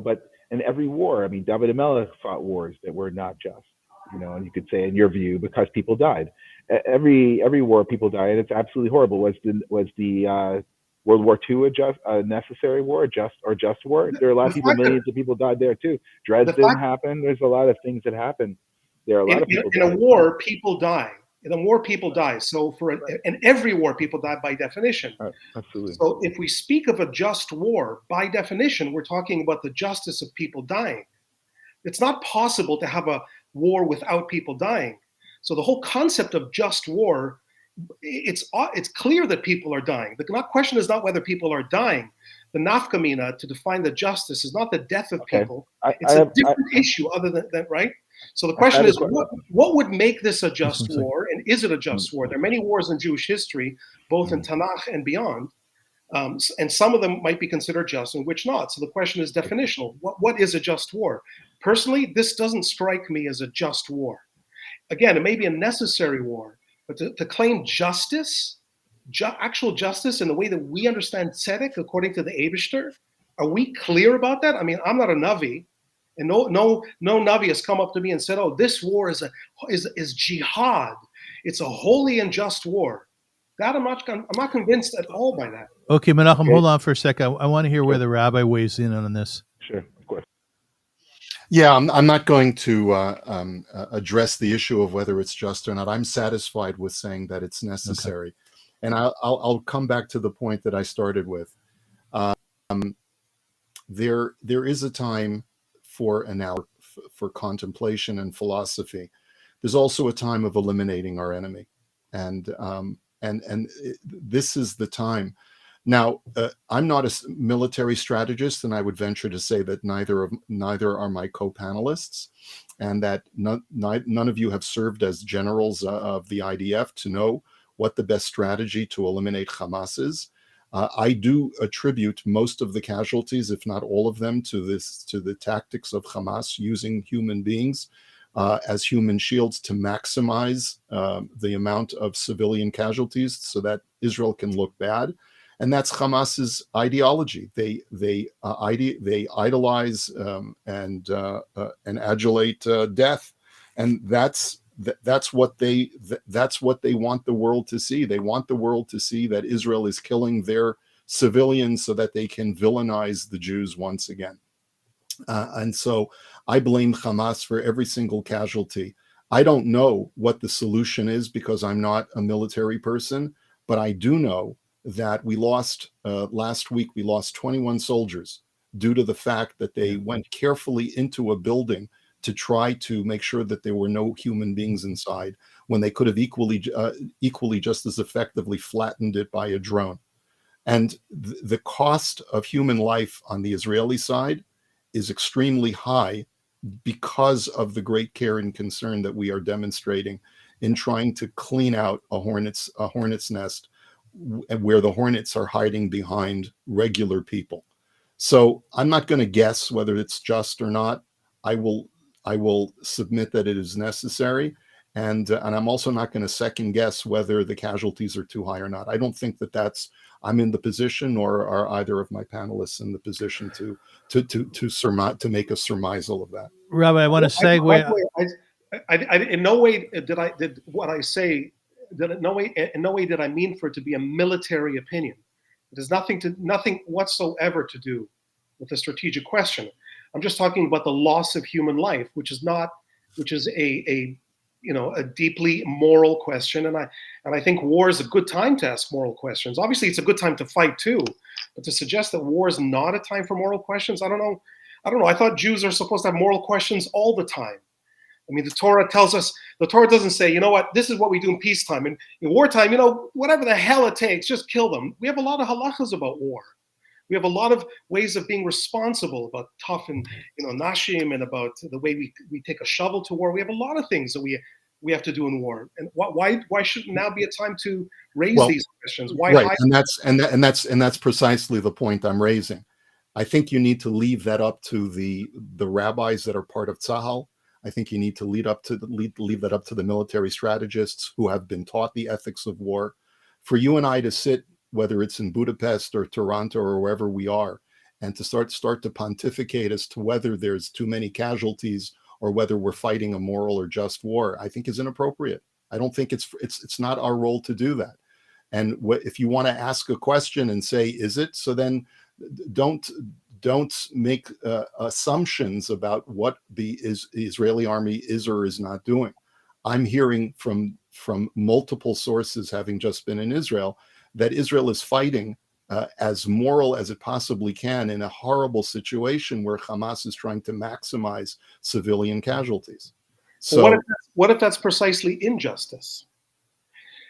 but in every war, I mean, David and Melech fought wars that were not just, and you could say in your view because people died. Every war people died, and it's absolutely horrible. Was the World War II a necessary war, a just war? There are a lot of people, millions of people died there too. Dresden happened. There's a lot of things that happened. There are a lot of people. In a war, people die. In a war, people die. So in every war, people die by definition. Absolutely. So if we speak of a just war, by definition, we're talking about the justice of people dying. It's not possible to have a war without people dying. So the whole concept of just war, it's clear that people are dying. The question is not whether people are dying. The nafkamina to define the justice is not the death of people. It's a different issue other than that, right? So the question is, what would make this a just war, and is it a just war? There are many wars in Jewish history, both in Tanakh and beyond, and some of them might be considered just and which not. So the question is definitional. What is a just war? Personally, this doesn't strike me as a just war. Again, it may be a necessary war, but to claim justice, actual justice in the way that we understand tzedek according to the Eibishter, are we clear about that? I mean, I'm not a Navi. And no Navi has come up to me and said, "Oh, this war is jihad. It's a holy and just war." That I'm not convinced at all by that. Okay, Menachem, hold on for a second. I want to hear where the rabbi weighs in on this. Sure, of course. Yeah, I'm not going to address the issue of whether it's just or not. I'm satisfied with saying that it's necessary. Okay. And I'll come back to the point that I started with. There is a time for for contemplation and philosophy. There's also a time of eliminating our enemy, and this is the time. Now, I'm not a military strategist, and I would venture to say that neither are my co-panelists, and that none of you have served as generals of the IDF to know what the best strategy to eliminate Hamas is. I do attribute most of the casualties, if not all of them, to the tactics of Hamas using human beings as human shields to maximize the amount of civilian casualties so that Israel can look bad. And that's Hamas's ideology. They idolize and adulate death, and that's what they want the world to see. They want the world to see that Israel is killing their civilians so that they can villainize the Jews once again. And so I blame Hamas for every single casualty. I don't know what the solution is because I'm not a military person, but I do know that we lost last week, we lost 21 soldiers due to the fact that they went carefully into a building to try to make sure that there were no human beings inside when they could have equally just as effectively flattened it by a drone. And the cost of human life on the Israeli side is extremely high because of the great care and concern that we are demonstrating in trying to clean out a hornet's nest where the hornets are hiding behind regular people. So I'm not going to guess whether it's just or not. I will submit that it is necessary, and I'm also not going to second guess whether the casualties are too high or not. I don't think that I'm in the position, nor are either of my panelists in the position to make a surmisal of that. Rabbi, I want to segue. I in no way did what I say. In no way did I mean for it to be a military opinion. It has nothing whatsoever to do with the strategic question. I'm just talking about the loss of human life, which is a deeply moral question. And I think war is a good time to ask moral questions. Obviously, it's a good time to fight too, but to suggest that war is not a time for moral questions, I don't know. I thought Jews are supposed to have moral questions all the time. I mean, the Torah doesn't say, you know what, this is what we do in peacetime. And in wartime, whatever the hell it takes, just kill them. We have a lot of halachas about war. We have a lot of ways of being responsible about tough and, nashim, and about the way we take a shovel to war. We have a lot of things that we have to do in war. And why shouldn't now be a time to raise these questions? Why? Right, and that's precisely the point I'm raising. I think you need to leave that up to the rabbis that are part of Tzahal. I think you need to leave that up to the military strategists who have been taught the ethics of war. For you and I to sit, whether it's in Budapest or Toronto or wherever we are, and to start to pontificate as to whether there's too many casualties or whether we're fighting a moral or just war, I think is inappropriate. I don't think it's not our role to do that. And if you want to ask a question and say, is it? So then don't make assumptions about what the Israeli army is or is not doing. I'm hearing from multiple sources, having just been in Israel, that Israel is fighting as moral as it possibly can in a horrible situation where Hamas is trying to maximize civilian casualties. So what if that's precisely injustice?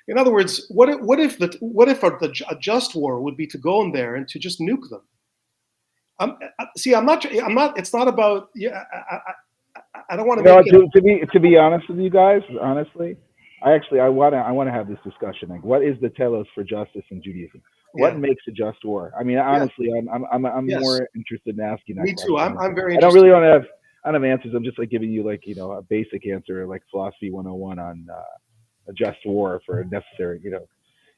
In other words, what if a just war would be to go in there and to just nuke them? I'm not. It's not about. Yeah, I don't want to. To be honest with you guys, honestly, I want to have this discussion. Like, what is the telos for justice in Judaism? What makes a just war? I mean, honestly, I'm more interested in asking that. Me too. Question. I'm very. I don't really want to have. I don't have answers. I'm just like giving you a basic answer, like philosophy 101 on a just war for a necessary,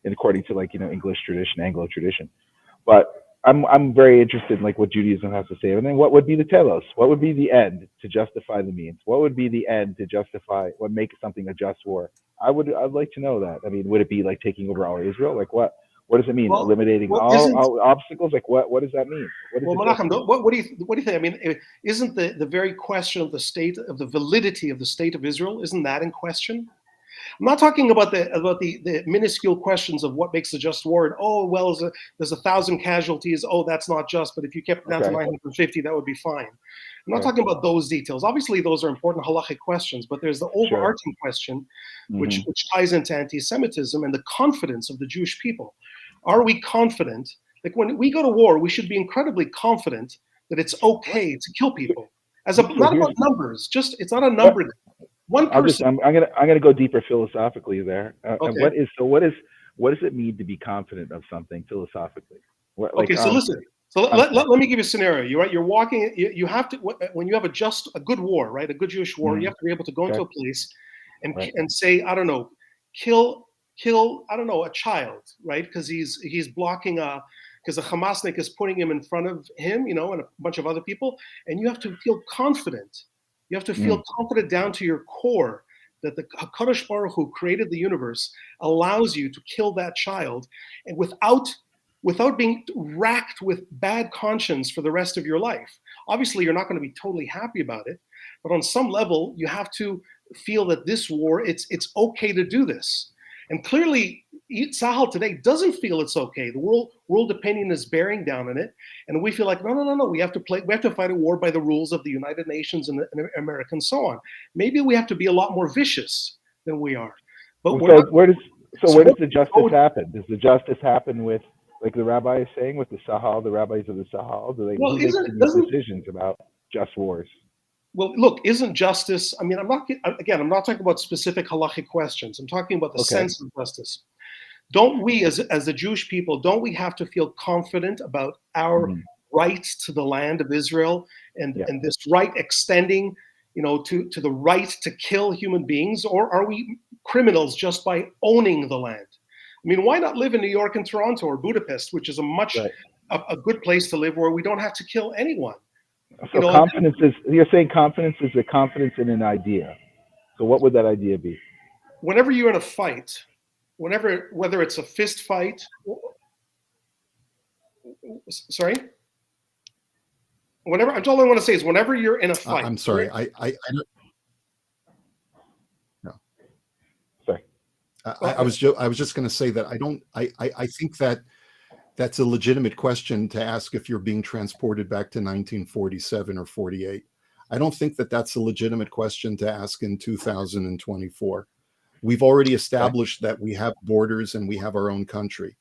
and according to English tradition, Anglo tradition. But I'm very interested in like what Judaism has to say, and then what would be the telos? What would be the end to justify the means? What would be the end to justify what makes something a just war? I'd like to know that. I mean, would it be like taking over all Israel? Like what? What does it mean? Well, Eliminating all obstacles? Like what does that mean? Well, Menachem, what do you think? I mean, isn't the very question of the validity of the state of Israel, isn't that in question? I'm not talking about the minuscule questions of what makes a just war. And, oh, well, there's 1,000 casualties. Oh, that's not just. But if you kept it down to 950, that would be fine. I'm not talking about those details. Obviously, those are important halachic questions. But there's the overarching question, which ties into anti-Semitism and the confidence of the Jewish people. Are we confident? Like when we go to war, we should be incredibly confident that it's okay to kill people. Not about numbers. It's not a number. One person. I'm gonna go deeper philosophically there. Okay. What does it mean to be confident of something philosophically? So listen. So let me give you a scenario. You're walking. You have to, when you have a good war, right? A good Jewish war. You have to be able to go into a place and say, I don't know, kill I don't know, a child, right? Because he's blocking because a Hamasnik is putting him in front of him, and a bunch of other people, and you have to feel confident. You have to feel confident down to your core that the HaKadosh Baruch Hu created the universe allows you to kill that child, and without being racked with bad conscience for the rest of your life. Obviously, you're not going to be totally happy about it, but on some level, you have to feel that this war, it's okay to do this. And clearly, Tzahal today doesn't feel it's okay. The world opinion is bearing down on it, and we feel like no. We have to fight a war by the rules of the United Nations and America and so on. Maybe we have to be a lot more vicious than we are. But where does the justice happen? Does the justice happen with, like the rabbi is saying, with the rabbis of the Sahal? Do they make these decisions about just wars? Well, look, isn't justice? I mean, I'm not talking about specific halachic questions. I'm talking about the sense of justice. Don't we, as the Jewish people, don't we have to feel confident about our rights to the land of Israel and this right extending, to the right to kill human beings? Or are we criminals just by owning the land? I mean, why not live in New York and Toronto or Budapest, which is a good place to live where we don't have to kill anyone? So you're saying confidence is the confidence in an idea. So what would that idea be? Whenever you're in a fight, whether it's a fist fight, all I want to say is whenever you're in a fight. I'm sorry. No. Sorry. I was just going to say that I think that that's a legitimate question to ask if you're being transported back to 1947 or 48. I don't think that that's a legitimate question to ask in 2024. We've already established that we have borders and we have our own country.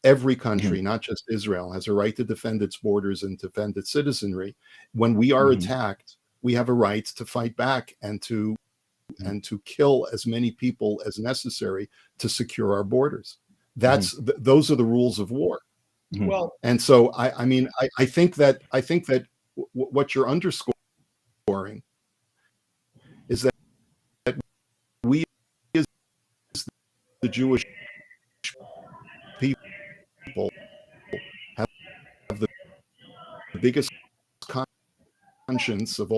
Every country, not just Israel, has a right to defend its borders and defend its citizenry. When we are attacked, we have a right to fight back and to kill as many people as necessary to secure our borders. Those are the rules of war. Well, and so I think that what you're underscoring is that we as the Jewish people have the biggest conscience of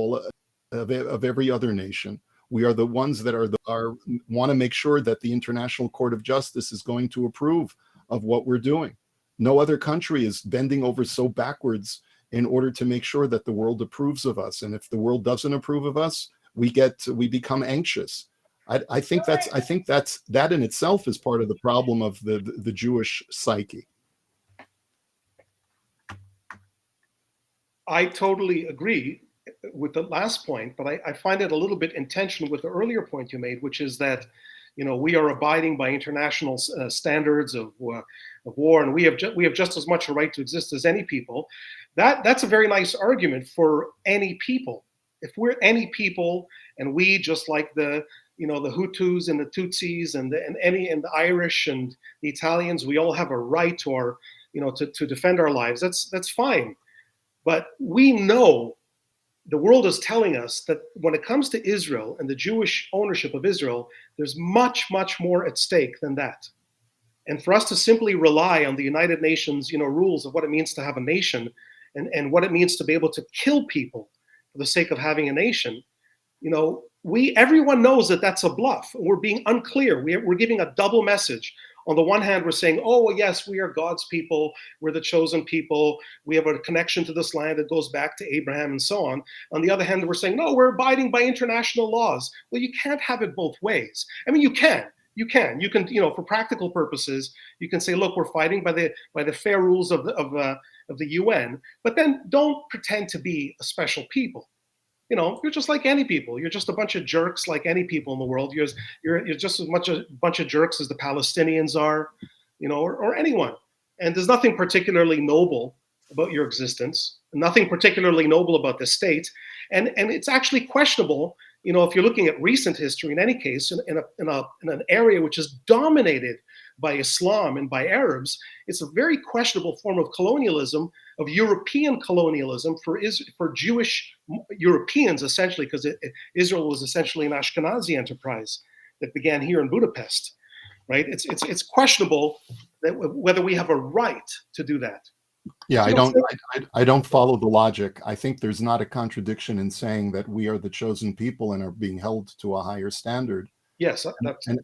every other nation. We are the ones that want to make sure that the International Court of Justice is going to approve of what we're doing. No other country is bending over so backwards in order to make sure that the world approves of us. And if the world doesn't approve of us, we become anxious. I think that in itself is part of the problem of the Jewish psyche. I totally agree with the last point, but I find it a little bit in tension with the earlier point you made, which is that we are abiding by international standards of war, and we have just as much a right to exist as any people. That's a very nice argument for any people. If we're any people, and we just like the Hutus and the Tutsis and the Irish and the Italians, we all have a right to our to defend our lives. That's fine, but we know. The world is telling us that when it comes to Israel and the Jewish ownership of Israel, there's much, much more at stake than that. And for us to simply rely on the United Nations, rules of what it means to have a nation and what it means to be able to kill people for the sake of having a nation, everyone knows that that's a bluff. We're being unclear. We're giving a double message. On the one hand, we're saying, oh, well, yes, we are God's people. We're the chosen people. We have a connection to this land that goes back to Abraham and so on. On the other hand, we're saying, no, we're abiding by international laws. Well, you can't have it both ways. I mean, you can, for practical purposes, you can say, look, we're fighting by the fair rules of the UN, but then don't pretend to be a special people. You're just like any people. You're just a bunch of jerks like any people in the world. You're just as much a bunch of jerks as the Palestinians are, or anyone. And there's nothing particularly noble about your existence, nothing particularly noble about the state. And it's actually questionable, if you're looking at recent history, in any case, in an area which is dominated by Islam and by Arabs, it's a very questionable form of colonialism, of European colonialism for Jewish Europeans, essentially, because Israel was essentially an Ashkenazi enterprise that began here in Budapest, right? It's questionable that whether we have a right to do that. Yeah, I don't follow the logic. I think there's not a contradiction in saying that we are the chosen people and are being held to a higher standard. Yes,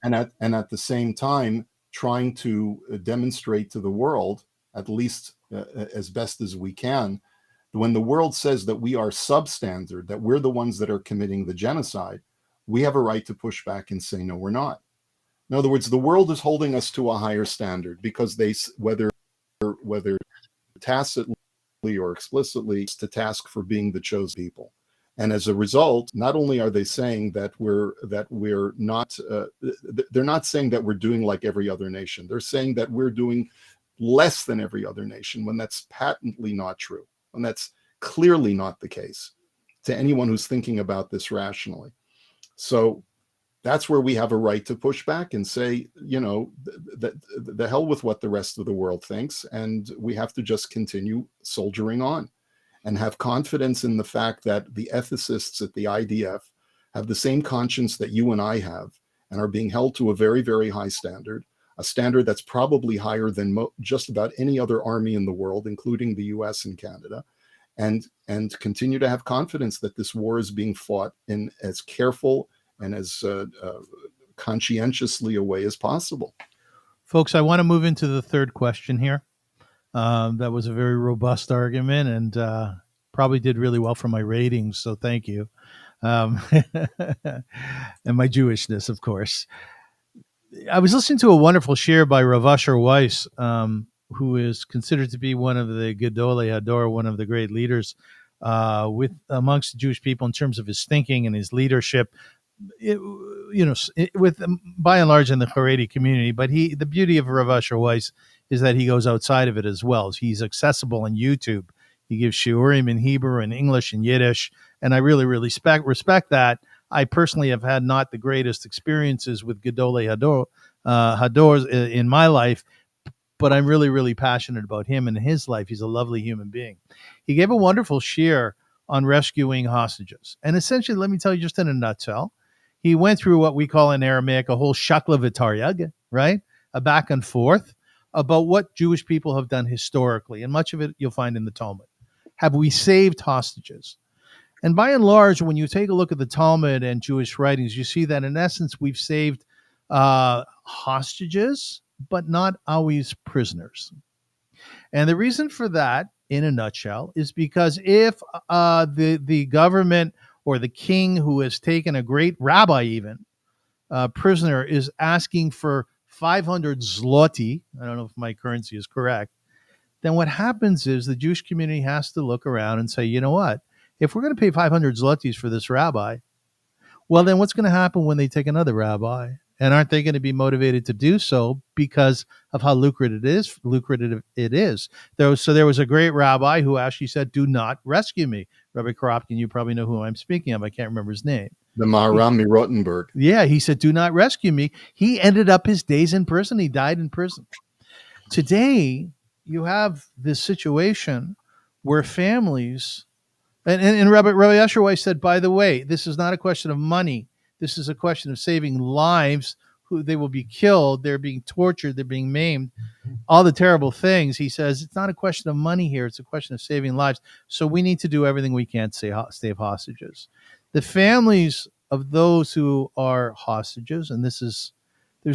and at the same time trying to demonstrate to the world, at least as best as we can, when the world says that we are substandard, that we're the ones that are committing the genocide, we have a right to push back and say, no, we're not. In other words, the world is holding us to a higher standard because they, whether tacitly or explicitly, to task for being the chosen people. And as a result, not only are they saying that we're not, they're not saying that we're doing like every other nation. They're saying that we're doing less than every other nation, when that's patently not true, and that's clearly not the case to anyone who's thinking about this rationally. So that's where we have a right to push back and say, the hell with what the rest of the world thinks, and we have to just continue soldiering on and have confidence in the fact that the ethicists at the IDF have the same conscience that you and I have and are being held to a very, very high standard, a standard that's probably higher than just about any other army in the world, including the US and Canada, and continue to have confidence that this war is being fought in as careful and as conscientiously a way as possible. Folks, I want to move into the third question here. That was a very robust argument and probably did really well for my ratings, so thank you. And my Jewishness, of course. I was listening to a wonderful share by Rav Asher Weiss, who is considered to be one of the Gedolei Hador, one of the great leaders with amongst the Jewish people in terms of his thinking and his leadership. With by and large in the Haredi community, but the beauty of Rav Asher Weiss is that he goes outside of it as well. He's accessible on YouTube. He gives shiurim in Hebrew and English and Yiddish, and I really, really respect that. I personally have had not the greatest experiences with Gedolei Hadors in my life, but I'm really, really passionate about him and his life. He's a lovely human being. He gave a wonderful share on rescuing hostages. And essentially, let me tell you just in a nutshell, he went through what we call in Aramaic a whole shakla v'taryag, right? A back and forth about what Jewish people have done historically. And much of it you'll find in the Talmud. Have we saved hostages? And by and large, when you take a look at the Talmud and Jewish writings, you see that in essence, we've saved hostages, but not always prisoners. And the reason for that, in a nutshell, is because if the government or the king who has taken a great rabbi even prisoner is asking for 500 zloty, I don't know if my currency is correct, then what happens is the Jewish community has to look around and say, you know what? If we're going to pay 500 zlotys for this rabbi, well, then what's going to happen when they take another rabbi? And aren't they going to be motivated to do so because of how lucrative it is? There was a great rabbi who actually said, do not rescue me. Rabbi Korobkin, you probably know who I'm speaking of. I can't remember his name. The Maharam Rothenburg. Yeah, he said, do not rescue me. He ended up his days in prison. He died in prison. Today, you have this situation where families, and Rabbi Asher Weiss said, by the way, this is not a question of money. This is a question of saving lives who they will be killed, they're being tortured, they're being maimed, all the terrible things. He says it's not a question of money here, it's a question of saving lives. So we need to do everything we can to save hostages. The families of those who are hostages, and there's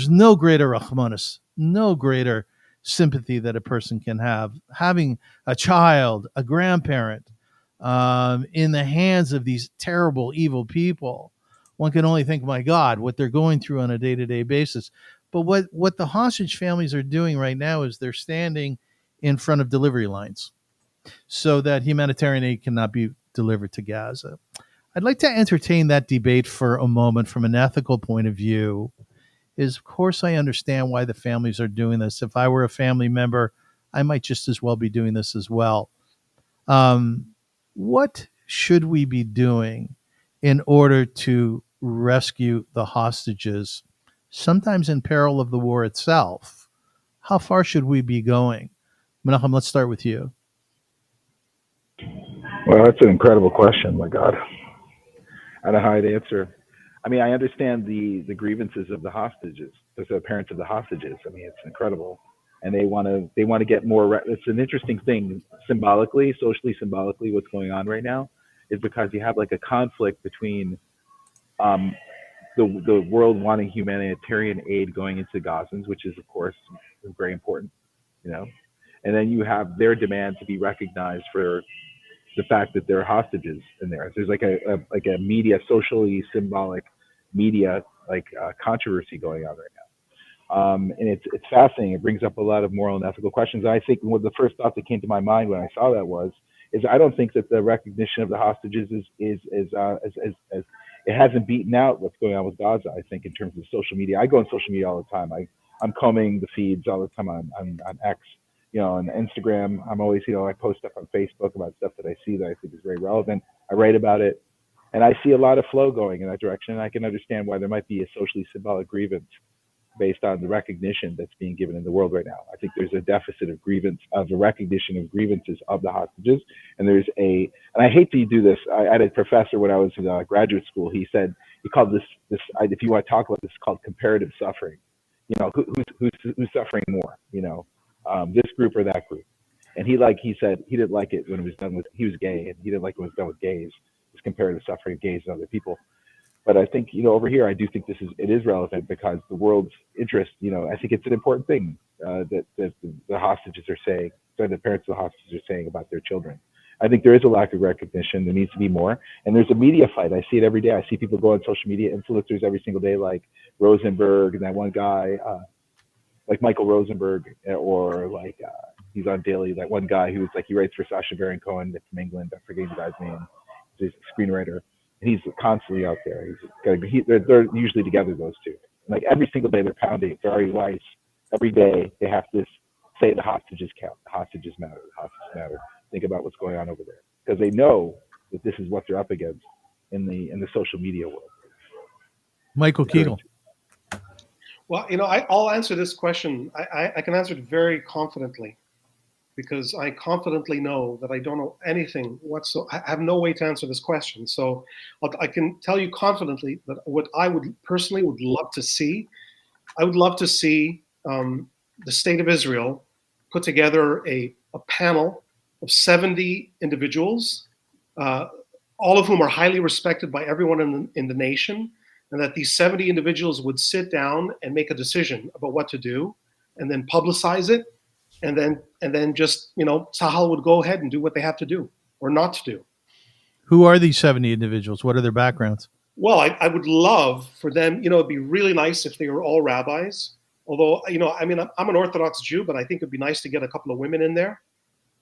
no greater rachmanis, no greater sympathy that a person can have, having a child, a grandparent, in the hands of these terrible, evil people. One can only think, my God, what they're going through on a day-to-day basis. But what the hostage families are doing right now is they're standing in front of delivery lines so that humanitarian aid cannot be delivered to Gaza. I'd like to entertain that debate for a moment from an ethical point of view. Is, of course, I understand why the families are doing this. If I were a family member, I might just as well be doing this as well. What should we be doing in order to rescue the hostages, sometimes in peril of the war itself? How far should we be going? Menachem, let's start with you. Well, that's an incredible question. My God, I don't know how I'd answer. I mean, I understand the grievances of the hostages, the parents of the hostages. I mean, it's incredible, and they want to get more. It's an interesting thing, socially symbolically, what's going on right now is because you have like a conflict between the world wanting humanitarian aid going into Gazans, which is of course very important, and then you have their demand to be recognized for the fact that there are hostages in there. There's like a media, socially symbolic media controversy going on right now, and it's fascinating. It brings up a lot of moral and ethical questions. And I think one of the first thoughts that came to my mind when I saw that is I don't think that the recognition of the hostages is it hasn't beaten out what's going on with Gaza. I think in terms of social media, I go on social media all the time. I'm combing the feeds all the time on X. On Instagram, I'm always, I post stuff on Facebook about stuff that I see that I think is very relevant. I write about it, and I see a lot of flow going in that direction. And I can understand why there might be a socially symbolic grievance based on the recognition that's being given in the world right now. I think there's a deficit of a recognition of grievances of the hostages. And and I hate to do this. I had a professor when I was in graduate school. He called this, if you want to talk about this, called comparative suffering. Who's suffering more, this group or that group. And he said he didn't like it when it was done with, he was gay, and he didn't like it when it was done with gays, this comparative suffering of gays and other people. But I think, over here, I do think it is relevant because the world's interest, I think it's an important thing that the hostages are saying, that the parents of the hostages are saying about their children. I think there is a lack of recognition. There needs to be more. And there's a media fight. I see it every day. I see people go on social media, influencers every single day, like Rosenberg and that one guy, like Michael Rosenberg, or he's on Daily, that one guy who's he writes for Sacha Baron Cohen from England. I'm forgetting the guy's name. He's a screenwriter. And he's constantly out there. They're usually together, those two. Every single day they're pounding Barry Weiss. Every day they have to say the hostages count. The hostages matter. The hostages matter. Think about what's going on over there. Because they know that this is what they're up against in the social media world. Michael Chiguel. Well, I'll answer this question. I can answer it very confidently because I confidently know that I don't know anything whatsoever. I have no way to answer this question. So I can tell you confidently that what I would love to see, I would love to see the state of Israel put together a panel of 70 individuals, all of whom are highly respected by everyone in the nation, and that these 70 individuals would sit down and make a decision about what to do, and then publicize it, and then just Tzahal would go ahead and do what they have to do or not to do. Who are these 70 individuals? What are their backgrounds? Well, I would love for them. It'd be really nice if they were all rabbis. Although I'm an Orthodox Jew, but I think it'd be nice to get a couple of women in there.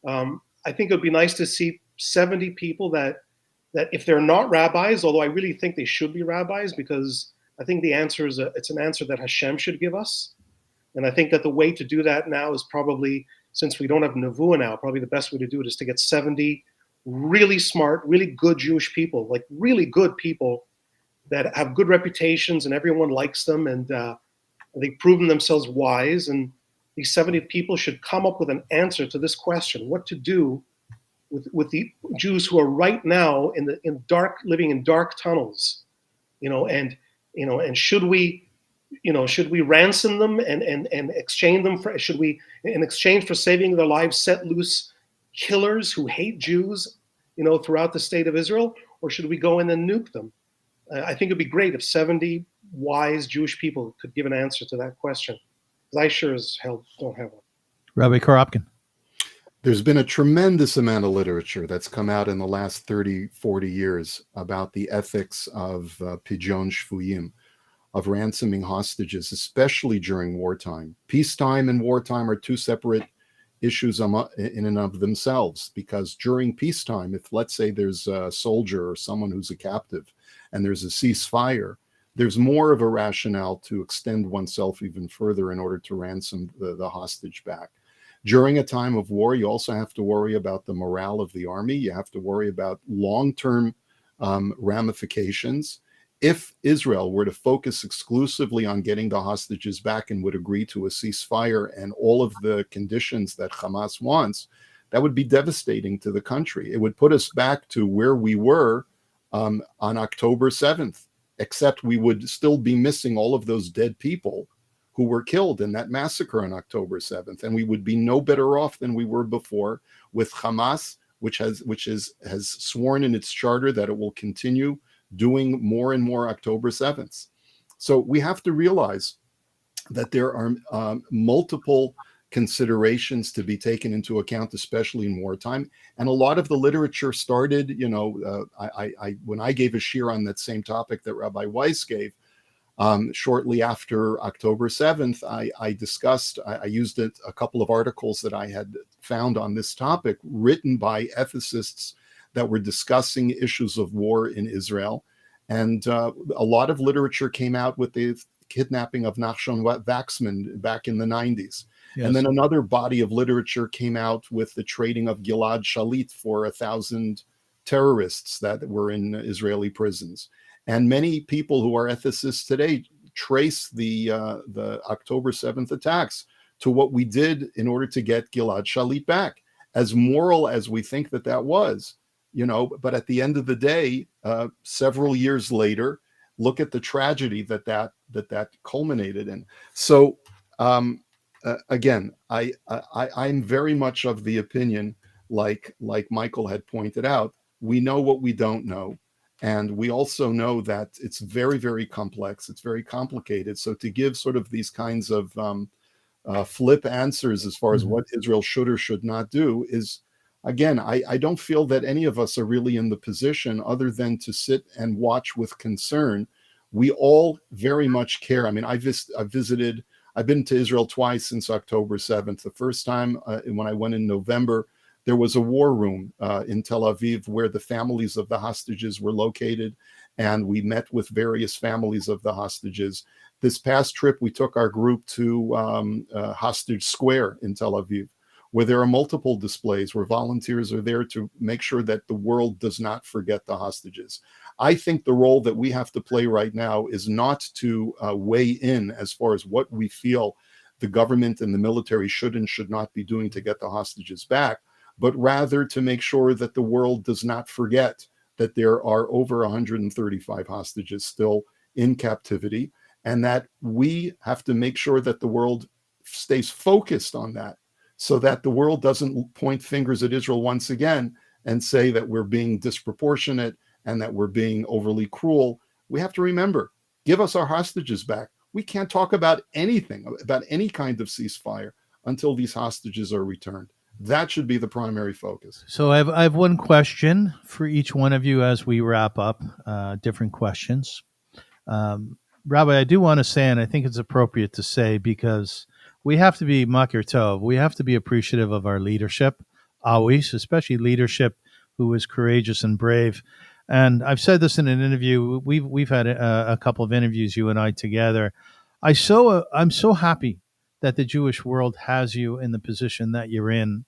I think it'd be nice to see 70 people that if they're not rabbis, although I really think they should be rabbis, because I think the answer is it's an answer that Hashem should give us. And I think that the way to do that now is probably, since we don't have Nevuah now, probably the best way to do it is to get 70 really smart, really good Jewish people, really good people that have good reputations and everyone likes them, and they've proven themselves wise. And these 70 people should come up with an answer to this question: what to do with the Jews who are right now living in dark tunnels, and should we should we ransom them and exchange them for? Should we, in exchange for saving their lives, set loose killers who hate Jews, throughout the state of Israel, or should we go in and nuke them? I think it'd be great if 70 wise Jewish people could give an answer to that question, because I sure as hell don't have one. Rabbi Korobkin. There's been a tremendous amount of literature that's come out in the last 30, 40 years about the ethics of pidyon shvuyim, of ransoming hostages, especially during wartime. Peacetime and wartime are two separate issues in and of themselves, because during peacetime, if let's say there's a soldier or someone who's a captive and there's a ceasefire, there's more of a rationale to extend oneself even further in order to ransom the hostage back. During a time of war, you also have to worry about the morale of the army. You have to worry about long-term ramifications. If Israel were to focus exclusively on getting the hostages back and would agree to a ceasefire and all of the conditions that Hamas wants, that would be devastating to the country. It would put us back to where we were on October 7th, except we would still be missing all of those dead people who were killed in that massacre on October 7th. And we would be no better off than we were before, with Hamas, which has sworn in its charter that it will continue doing more and more October 7th. So we have to realize that there are multiple considerations to be taken into account, especially in wartime. And a lot of the literature started, when I gave a shir on that same topic that Rabbi Weiss gave, shortly after October 7th, I used a couple of articles that I had found on this topic, written by ethicists that were discussing issues of war in Israel. And a lot of literature came out with the kidnapping of Nachshon Waxman back in the 90s. Yes. And then another body of literature came out with the trading of Gilad Shalit for 1,000 terrorists that were in Israeli prisons. And many people who are ethicists today trace the October 7th attacks to what we did in order to get Gilad Shalit back. As moral as we think that was, but at the end of the day, several years later, look at the tragedy that culminated in. So again, I'm very much of the opinion, like Michael had pointed out, we know what we don't know. And we also know that it's very, very complex. It's very complicated. So to give sort of these kinds of flip answers as far as what Israel should or should not do is, again, I don't feel that any of us are really in the position other than to sit and watch with concern. We all very much care. I mean, I've been to Israel twice since October 7th. The first time when I went in November, there was a war room in Tel Aviv where the families of the hostages were located, and we met with various families of the hostages. This past trip, we took our group to Hostage Square in Tel Aviv, where there are multiple displays where volunteers are there to make sure that the world does not forget the hostages. I think the role that we have to play right now is not to weigh in as far as what we feel the government and the military should and should not be doing to get the hostages back, but rather to make sure that the world does not forget that there are over 135 hostages still in captivity, and that we have to make sure that the world stays focused on that, so that the world doesn't point fingers at Israel once again and say that we're being disproportionate and that we're being overly cruel. We have to remember, give us our hostages back. We can't talk about anything, about any kind of ceasefire, until these hostages are returned. That should be the primary focus. So I have one question for each one of you as we wrap up, different questions. Rabbi, I do want to say, and I think it's appropriate to say, because we have to be makir tov, we have to be appreciative of our leadership, always, especially leadership who is courageous and brave. And I've said this in an interview. We've had a couple of interviews, you and I together. I'm so happy that the Jewish world has you in the position that you're in,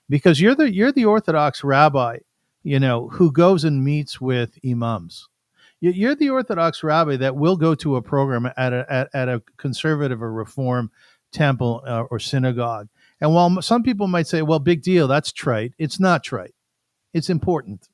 because you're the Orthodox rabbi, who goes and meets with imams. You're the Orthodox rabbi that will go to a program at a conservative or reform temple or synagogue. And while some people might say, well, big deal, that's trite, it's not trite. It's important.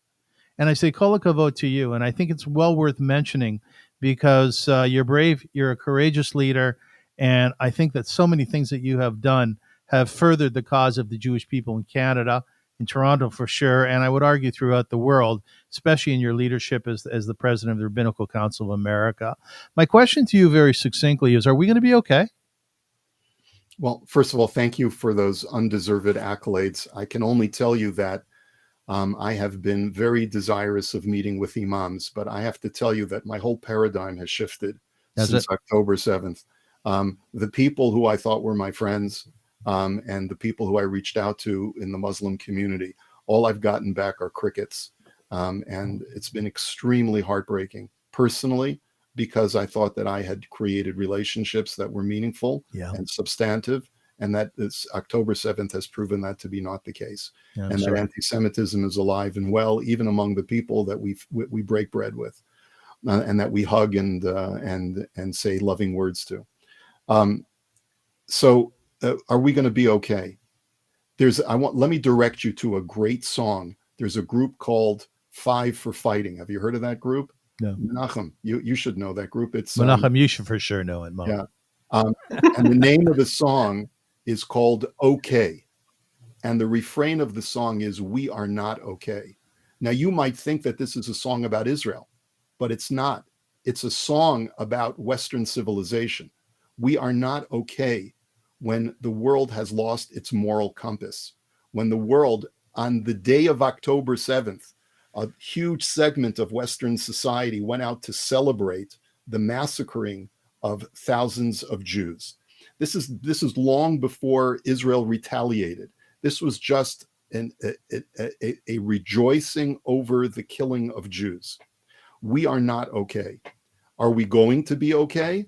And I say kol hakavod to you. And I think it's well worth mentioning, because you're brave, you're a courageous leader, and I think that so many things that you have done have furthered the cause of the Jewish people in Canada, in Toronto for sure, and I would argue throughout the world, especially in your leadership as the president of the Rabbinical Council of America. My question to you very succinctly is, are we going to be okay? Well, first of all, thank you for those undeserved accolades. I can only tell you that I have been very desirous of meeting with imams, but I have to tell you that my whole paradigm has shifted since October 7th. The people who I thought were my friends and the people who I reached out to in the Muslim community, all I've gotten back are crickets. And it's been extremely heartbreaking personally, because I thought that I had created relationships that were meaningful and substantive, and that this October 7th has proven that to be not the case. And that anti-Semitism is alive and well, even among the people that we break bread with, and that we hug and say loving words to. So are we going to be okay? Let me direct you to a great song. There's a group called Five for Fighting. Have you heard of that group? No. Menachem, you should know that group. It's Menachem, you should for sure know it, Mo. Yeah. And the name of the song is called Okay. And the refrain of the song is, "We are not okay." Now, you might think that this is a song about Israel, but it's not. It's a song about Western civilization. We are not okay when the world has lost its moral compass. When the world, on the day of October 7th, a huge segment of Western society went out to celebrate the massacring of thousands of Jews. This is long before Israel retaliated. This was just a rejoicing over the killing of Jews. We are not okay. Are we going to be okay?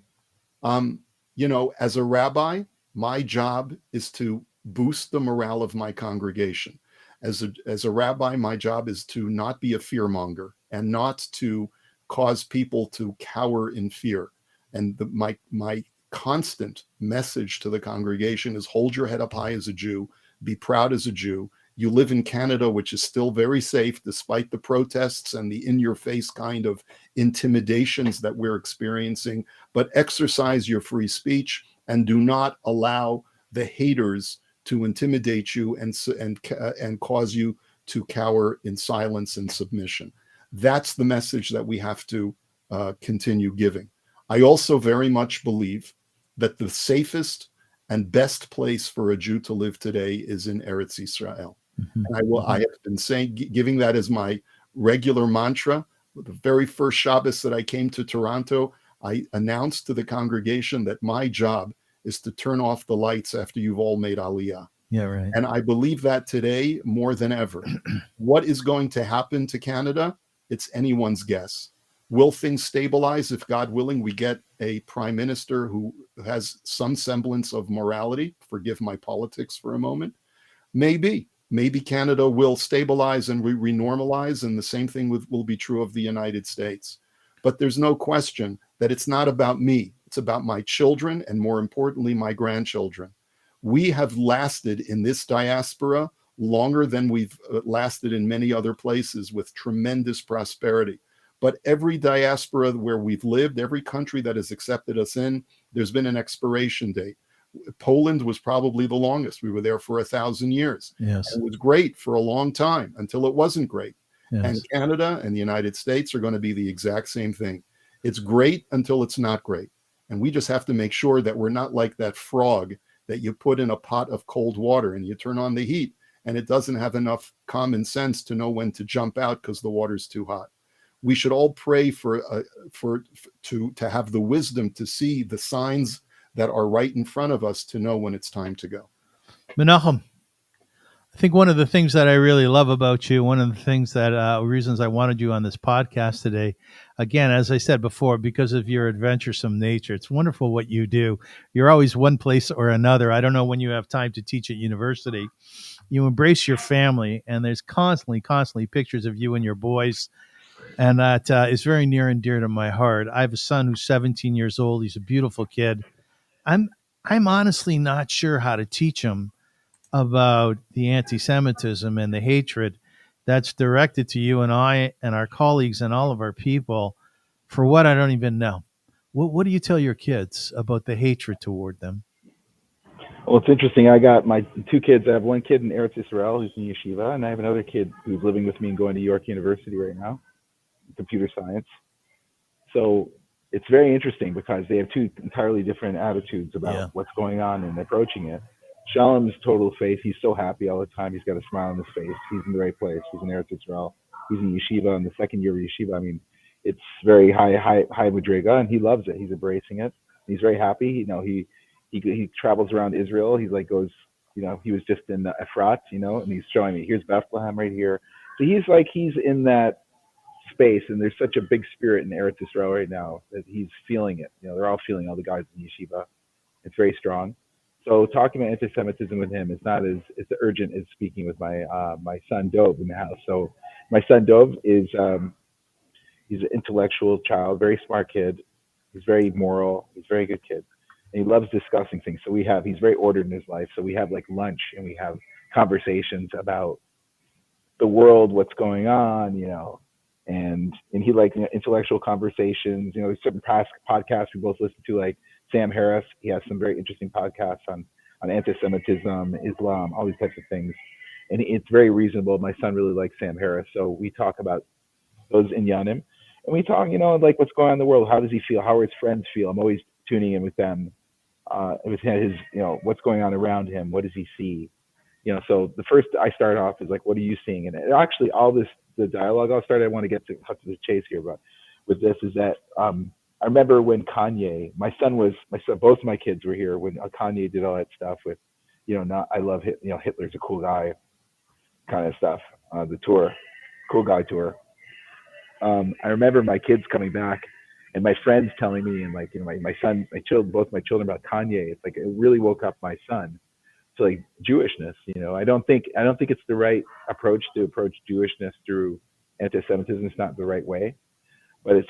As a rabbi, my job is to boost the morale of my congregation. As a rabbi, my job is to not be a fearmonger and not to cause people to cower in fear. And my constant message to the congregation is, hold your head up high as a Jew, be proud as a Jew. You live in Canada, which is still very safe despite the protests and the in-your-face kind of intimidations that we're experiencing, but exercise your free speech and do not allow the haters to intimidate you and cause you to cower in silence and submission. That's the message that we have to continue giving. I also very much believe that the safest and best place for a Jew to live today is in Eretz Yisrael. Mm-hmm. And I have been giving that as my regular mantra. The very first Shabbos that I came to Toronto, I announced to the congregation that my job is to turn off the lights after you've all made Aliyah. Yeah, right. And I believe that today more than ever. What is going to happen to Canada? It's anyone's guess. Will things stabilize if, God willing, we get a prime minister who has some semblance of morality? Forgive my politics for a moment. Maybe Canada will stabilize and renormalize, and the same thing will be true of the United States. But there's no question that it's not about me. It's about my children and, more importantly, my grandchildren. We have lasted in this diaspora longer than we've lasted in many other places with tremendous prosperity. But every diaspora where we've lived, every country that has accepted us in, there's been an expiration date. Poland was probably the longest. We were there for 1,000 years. Yes. And it was great for a long time until it wasn't great. Yes. And Canada and the United States are going to be the exact same thing. It's great until it's not great. And we just have to make sure that we're not like that frog that you put in a pot of cold water and you turn on the heat and it doesn't have enough common sense to know when to jump out because the water's too hot. We should all pray to have the wisdom to see the signs that are right in front of us to know when it's time to go. Menachem, I think one of the things that I really love about you, one of the things that reasons I wanted you on this podcast today, again, as I said before, because of your adventuresome nature, it's wonderful what you do. You're always one place or another. I don't know when you have time to teach at university. You embrace your family, and there's constantly pictures of you and your boys. And that is very near and dear to my heart. I have a son who's 17 years old. He's a beautiful kid. I'm honestly not sure how to teach him about the anti-Semitism and the hatred that's directed to you and I and our colleagues and all of our people For what, I don't even know. What do you tell your kids about the hatred toward them? Well, it's interesting. I got my two kids. I have one kid in Eretz Israel who's in yeshiva, and I have another kid who's living with me and going to York University right now, computer science. So it's very interesting because they have two entirely different attitudes about what's going on and approaching it. Shalom's total faith. He's so happy all the time. He's got a smile on his face. He's in the right place. He's in Eretz Israel. He's in yeshiva in the second year of yeshiva. I mean, it's very high madriga, and he loves it. He's embracing it. He's very happy. He travels around Israel. He goes. He was just in Efrat, and he's showing me, here's Bethlehem right here. So he's in that space, and there's such a big spirit in Eretz Israel right now that he's feeling it. They're all feeling, all the guys in yeshiva. It's very strong. So talking about anti-Semitism with him is not as urgent as speaking with my son Dov in the house. So my son Dov is he's an intellectual child, very smart kid. He's very moral. He's a very good kid, and he loves discussing things. So he's very ordered in his life. So we have lunch, and we have conversations about the world, what's going on, and he intellectual conversations. There's certain past podcasts we both listen to, like Sam Harris. He has some very interesting podcasts on anti-Semitism, Islam, all these types of things, and it's very reasonable. My son really likes Sam Harris, so we talk about those inyanim, and we talk, what's going on in the world. How does he feel? How are his friends feel? I'm always tuning in with them, with his, what's going on around him. What does he see? So the first I start off is what are you seeing? And actually, the dialogue I'll start. I want to get to cut to the chase here, but with this is that I remember when Kanye, both of my kids were here when Kanye did all that stuff with, I love Hitler's a cool guy, kind of stuff. The tour, cool guy tour. I remember my kids coming back and my friends telling me, and both my children about Kanye. It's it really woke up my son to Jewishness. I don't think it's the right approach to approach Jewishness through anti-Semitism. It's not the right way, but it's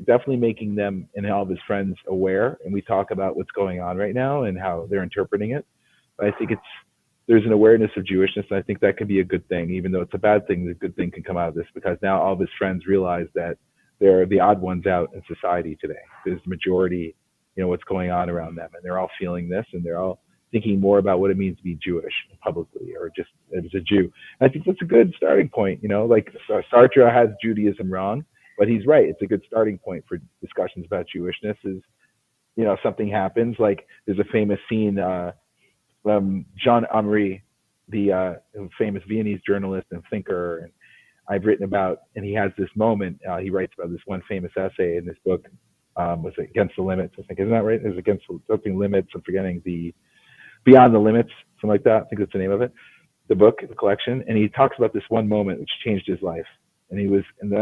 definitely making them and all of his friends aware. And we talk about what's going on right now and how they're interpreting it. But I think there's an awareness of Jewishness, and I think that could be a good thing, even though it's a bad thing. The good thing can come out of this because now all of his friends realize that they're the odd ones out in society today. There's the majority, what's going on around them, and they're all feeling this, and they're all thinking more about what it means to be Jewish publicly, or just as a Jew. And I think that's a good starting point. Sartre has Judaism wrong, but he's right. It's a good starting point for discussions about Jewishness. Is something happens, there's a famous scene. Jean Amory, the famous Viennese journalist and thinker, and I've written about, and he has this moment. He writes about this one famous essay in this book. Was it Against the Limits? I think, isn't that right? It was Against something Limits. I'm forgetting the Beyond the Limits, something like that. I think that's the name of it. The book, the collection, and he talks about this one moment which changed his life. And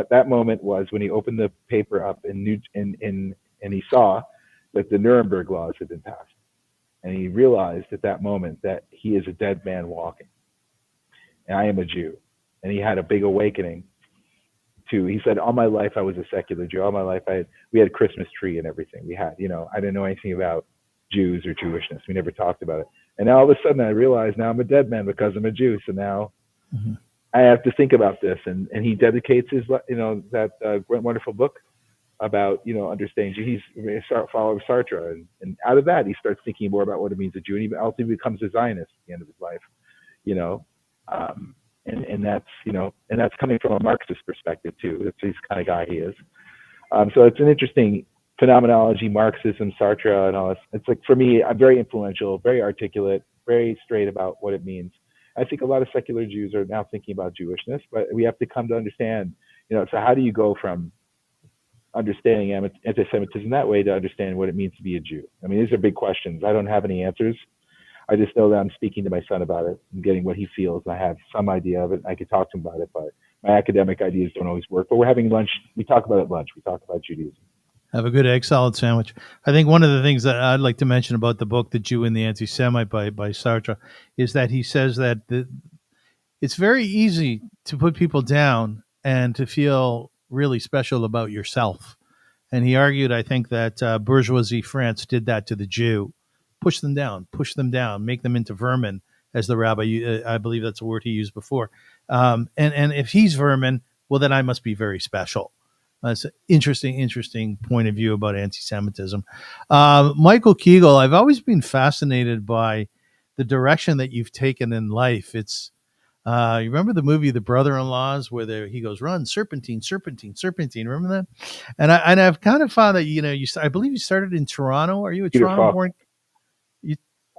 that moment was when he opened the paper up and he saw that the Nuremberg laws had been passed. And he realized at that moment that he is a dead man walking, and I am a Jew. And he had a big awakening he said, all my life I was a secular Jew. All my life we had a Christmas tree and everything. We had, I didn't know anything about Jews or Jewishness. We never talked about it. And now all of a sudden I realize now I'm a dead man because I'm a Jew. So now I have to think about this. And he dedicates his, that wonderful book about, understanding Jew. He's a follower of Sartre. And out of that, he starts thinking more about what it means to Jew. And he ultimately becomes a Zionist at the end of his life, and that's, and that's coming from a Marxist perspective too. That's the kind of guy he is. So it's an interesting phenomenology, Marxism, Sartre, and all this. It's for me, I'm very influential, very articulate, very straight about what it means. I think a lot of secular Jews are now thinking about Jewishness, but we have to come to understand, so how do you go from understanding anti-Semitism that way to understand what it means to be a Jew? I mean, these are big questions. I don't have any answers. I just know that I'm speaking to my son about it and getting what he feels. I have some idea of it. I could talk to him about it, but my academic ideas don't always work. But we're having lunch. We talk about it at lunch. We talk about Judaism. Have a good egg salad sandwich. I think one of the things that I'd like to mention about the book, The Jew and the Anti-Semite by Sartre, is that he says that it's very easy to put people down and to feel really special about yourself. And he argued, I think, that bourgeoisie France did that to the Jew. Push them down, make them into vermin, as the rabbi, I believe that's a word he used before. And if he's vermin, well, then I must be very special. That's an interesting point of view about anti-Semitism. Michael Chiguel, I've always been fascinated by the direction that you've taken in life. It's you remember the movie The Brother-in-Laws, where he goes, "Run, serpentine, serpentine, serpentine." Remember that? And I've kind of found that I believe you started in Toronto. Are you a Toronto born?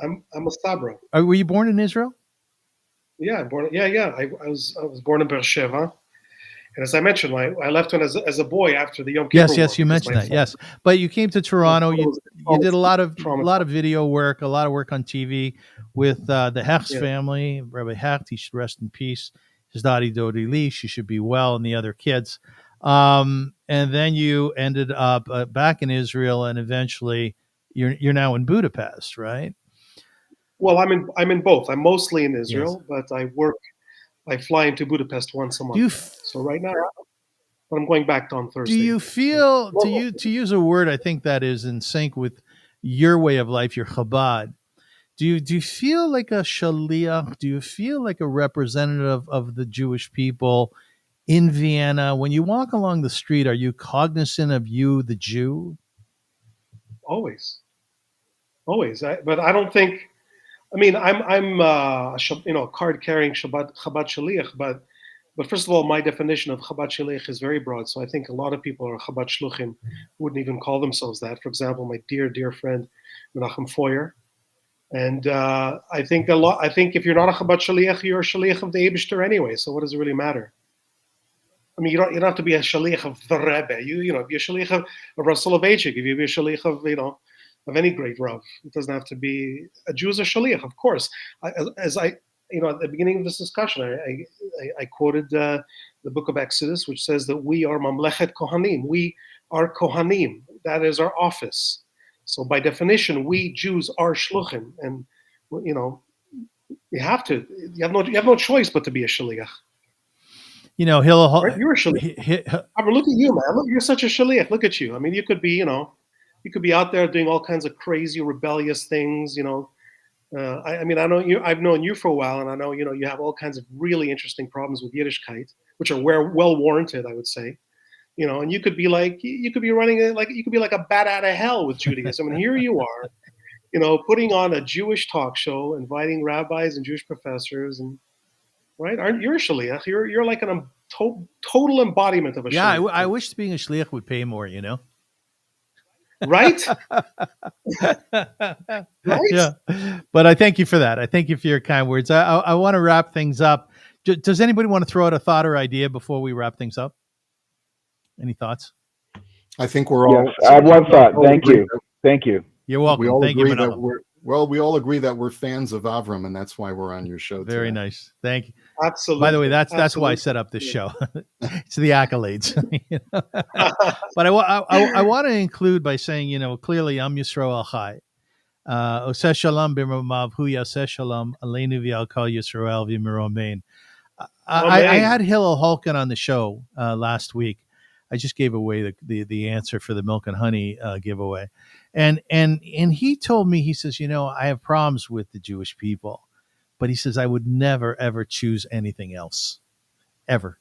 I'm a Sabra. Were you born in Israel? Yeah, I was born in Beersheba. And as I mentioned, I left when as a boy after the Yom Kippur Yes, you mentioned that. Yes, but you came to Toronto. You did a lot of video work, a lot of work on TV with the Hecht's family. Rabbi Hecht, he should rest in peace. His daughter Dodi Lee, she should be well, and the other kids. And then you ended up back in Israel, and eventually you're now in Budapest, right? Well, I'm in both. I'm mostly in Israel, but I fly into Budapest once a month. So right now, I'm going back on Thursday. Do you feel, to use a word I think that is in sync with your way of life, your Chabad, do you feel like a shaliach? Do you feel like a representative of the Jewish people in Vienna? When you walk along the street, are you cognizant of you, the Jew? Always. But I don't think. I mean, I'm a card-carrying Chabad shaliach, but first of all, my definition of Chabad shaliach is very broad. So I think a lot of people are Chabad shluchim who wouldn't even call themselves that. For example, my dear friend Menachem Freuer. And I think if you're not a Chabad shaliach, you're a shaliach of the Eibishter anyway. So what does it really matter? I mean, you don't have to be a shaliach of the Rebbe. You know, be a shaliach of Rav Soloveitchik. If you be a shaliach of any great Rav, it doesn't have to be a Jew. Is a shaliach, of course. At the beginning of this discussion, I quoted the book of Exodus, which says that we are Mamlechet Kohanim. We are Kohanim. That is our office. So by definition, we Jews are shluchim, and you have no choice but to be a shaliach. You're a shaliach. I mean, look at you, man. Look, you're such a shaliach. Look at you. I mean, you could be out there doing all kinds of crazy, rebellious things. I know you. I've known you for a while, and I know you have all kinds of really interesting problems with Yiddishkeit, which are well warranted, I would say. And you could be like a bat out of hell with Judaism. And here you are, putting on a Jewish talk show, inviting rabbis and Jewish professors, and right? Aren't you a shaliach? You're like a total embodiment of a shaliach. Yeah, I wish being a shaliach would pay more. Right? Right? Yeah. But I thank you for that. I thank you for your kind words. I want to wrap things up. Does anybody want to throw out a thought or idea before we wrap things up? Any thoughts? I think we're all. Yes, I have one thought. Thank you. You're welcome. We all Thank agree you, that we all agree that we're fans of Avrum, and that's why we're on your show. Very today. nice. Thank you. Absolutely. By the way, that's why I set up this show. It's the accolades. But I want to include by saying, clearly, Am Yisrael Chai. Oseh Shalom b'Romav Hu Yaseh Shalom Aleinu v'Al Kol Yisrael v'Miromein. I had Hillel Holkin on the show last week. I just gave away the answer for the milk and honey giveaway, and he told me, he says, I have problems with the Jewish people, but he says I would never ever choose anything else, ever.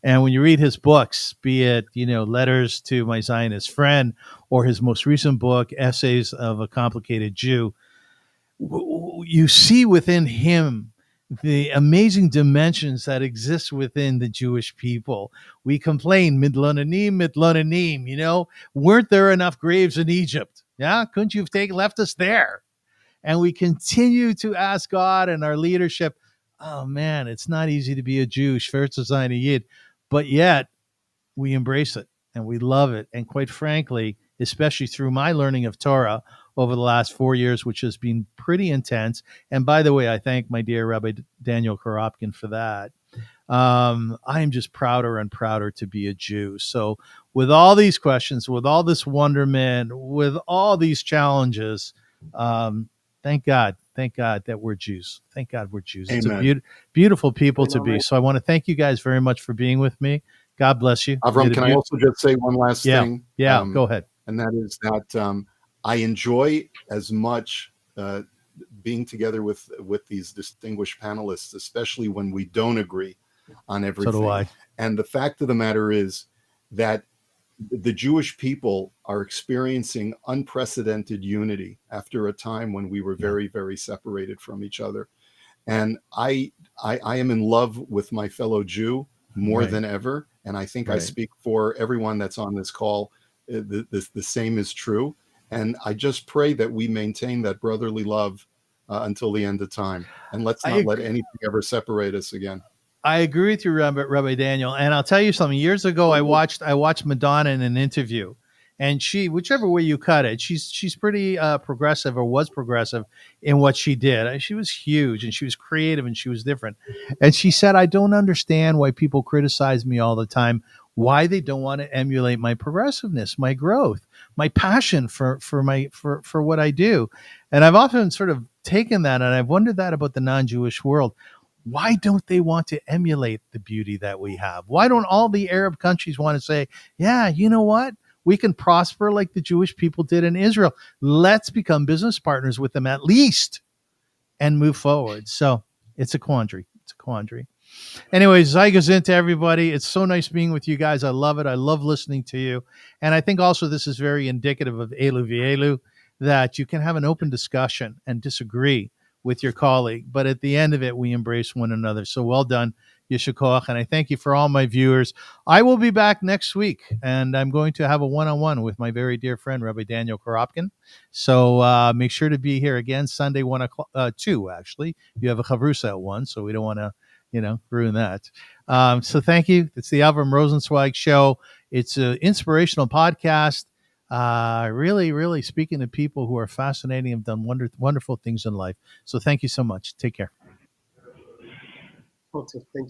And when you read his books, be it Letters to My Zionist Friend or his most recent book, Essays of a Complicated Jew, you see within him the amazing dimensions that exist within the Jewish people. We complain, midlonanim, weren't there enough graves in Egypt? Yeah, couldn't you have left us there? And we continue to ask God and our leadership, oh man, it's not easy to be a Jew, Yid, but yet we embrace it and we love it. And quite frankly, especially through my learning of Torah over the last 4 years, which has been pretty intense. And by the way, I thank my dear Rabbi Daniel Korobkin for that. I am just prouder and prouder to be a Jew. So with all these questions, with all this wonderment, with all these challenges, thank God that we're Jews. Thank God we're Jews. Amen. It's a beautiful people to be. So I want to thank you guys very much for being with me. God bless you. Avram, can I also just say one last thing? Yeah, go ahead. And that is that I enjoy as much being together with these distinguished panelists, especially when we don't agree on everything. So do I. And the fact of the matter is that the Jewish people are experiencing unprecedented unity after a time when we were very, very separated from each other. And I am in love with my fellow Jew more Right. than ever. And I think I Right. speak for everyone that's on this call. The same is true. And I just pray that we maintain that brotherly love until the end of time. And let's I not let agree. anything ever separate us again. I agree with you, Rabbi Daniel. And I'll tell you something. Years ago, I watched Madonna in an interview, and she, whichever way you cut it, she's pretty progressive, or was progressive in what she did. She was huge, and she was creative, and she was different. And she said, "I don't understand why people criticize me all the time. Why they don't want to emulate my progressiveness, my growth, my passion for what I do." And I've often sort of taken that, and I've wondered that about the non-Jewish world. Why don't they want to emulate the beauty that we have? Why don't all the Arab countries want to say, yeah, you know what? We can prosper like the Jewish people did in Israel. Let's become business partners with them at least and move forward. So it's a quandary. It's a quandary. Anyway, Zygosin to everybody. It's so nice being with you guys. I love it. I love listening to you. And I think also this is very indicative of Elu Vielu, that you can have an open discussion and disagree with your colleague, but at the end of it, we embrace one another. So well done, Yeshikoach. And I thank you for all my viewers. I will be back next week, and I'm going to have a one-on-one with my very dear friend, Rabbi Daniel Korobkin. So make sure to be here again Sunday, 1:00, 2, actually. You have a chavrusa at 1, so we don't want to ruin that. So thank you. It's the Avrum Rosensweig Show. It's an inspirational podcast. Really, really speaking to people who are fascinating and have done wonderful things in life. So thank you so much. Take care. Okay, thank you.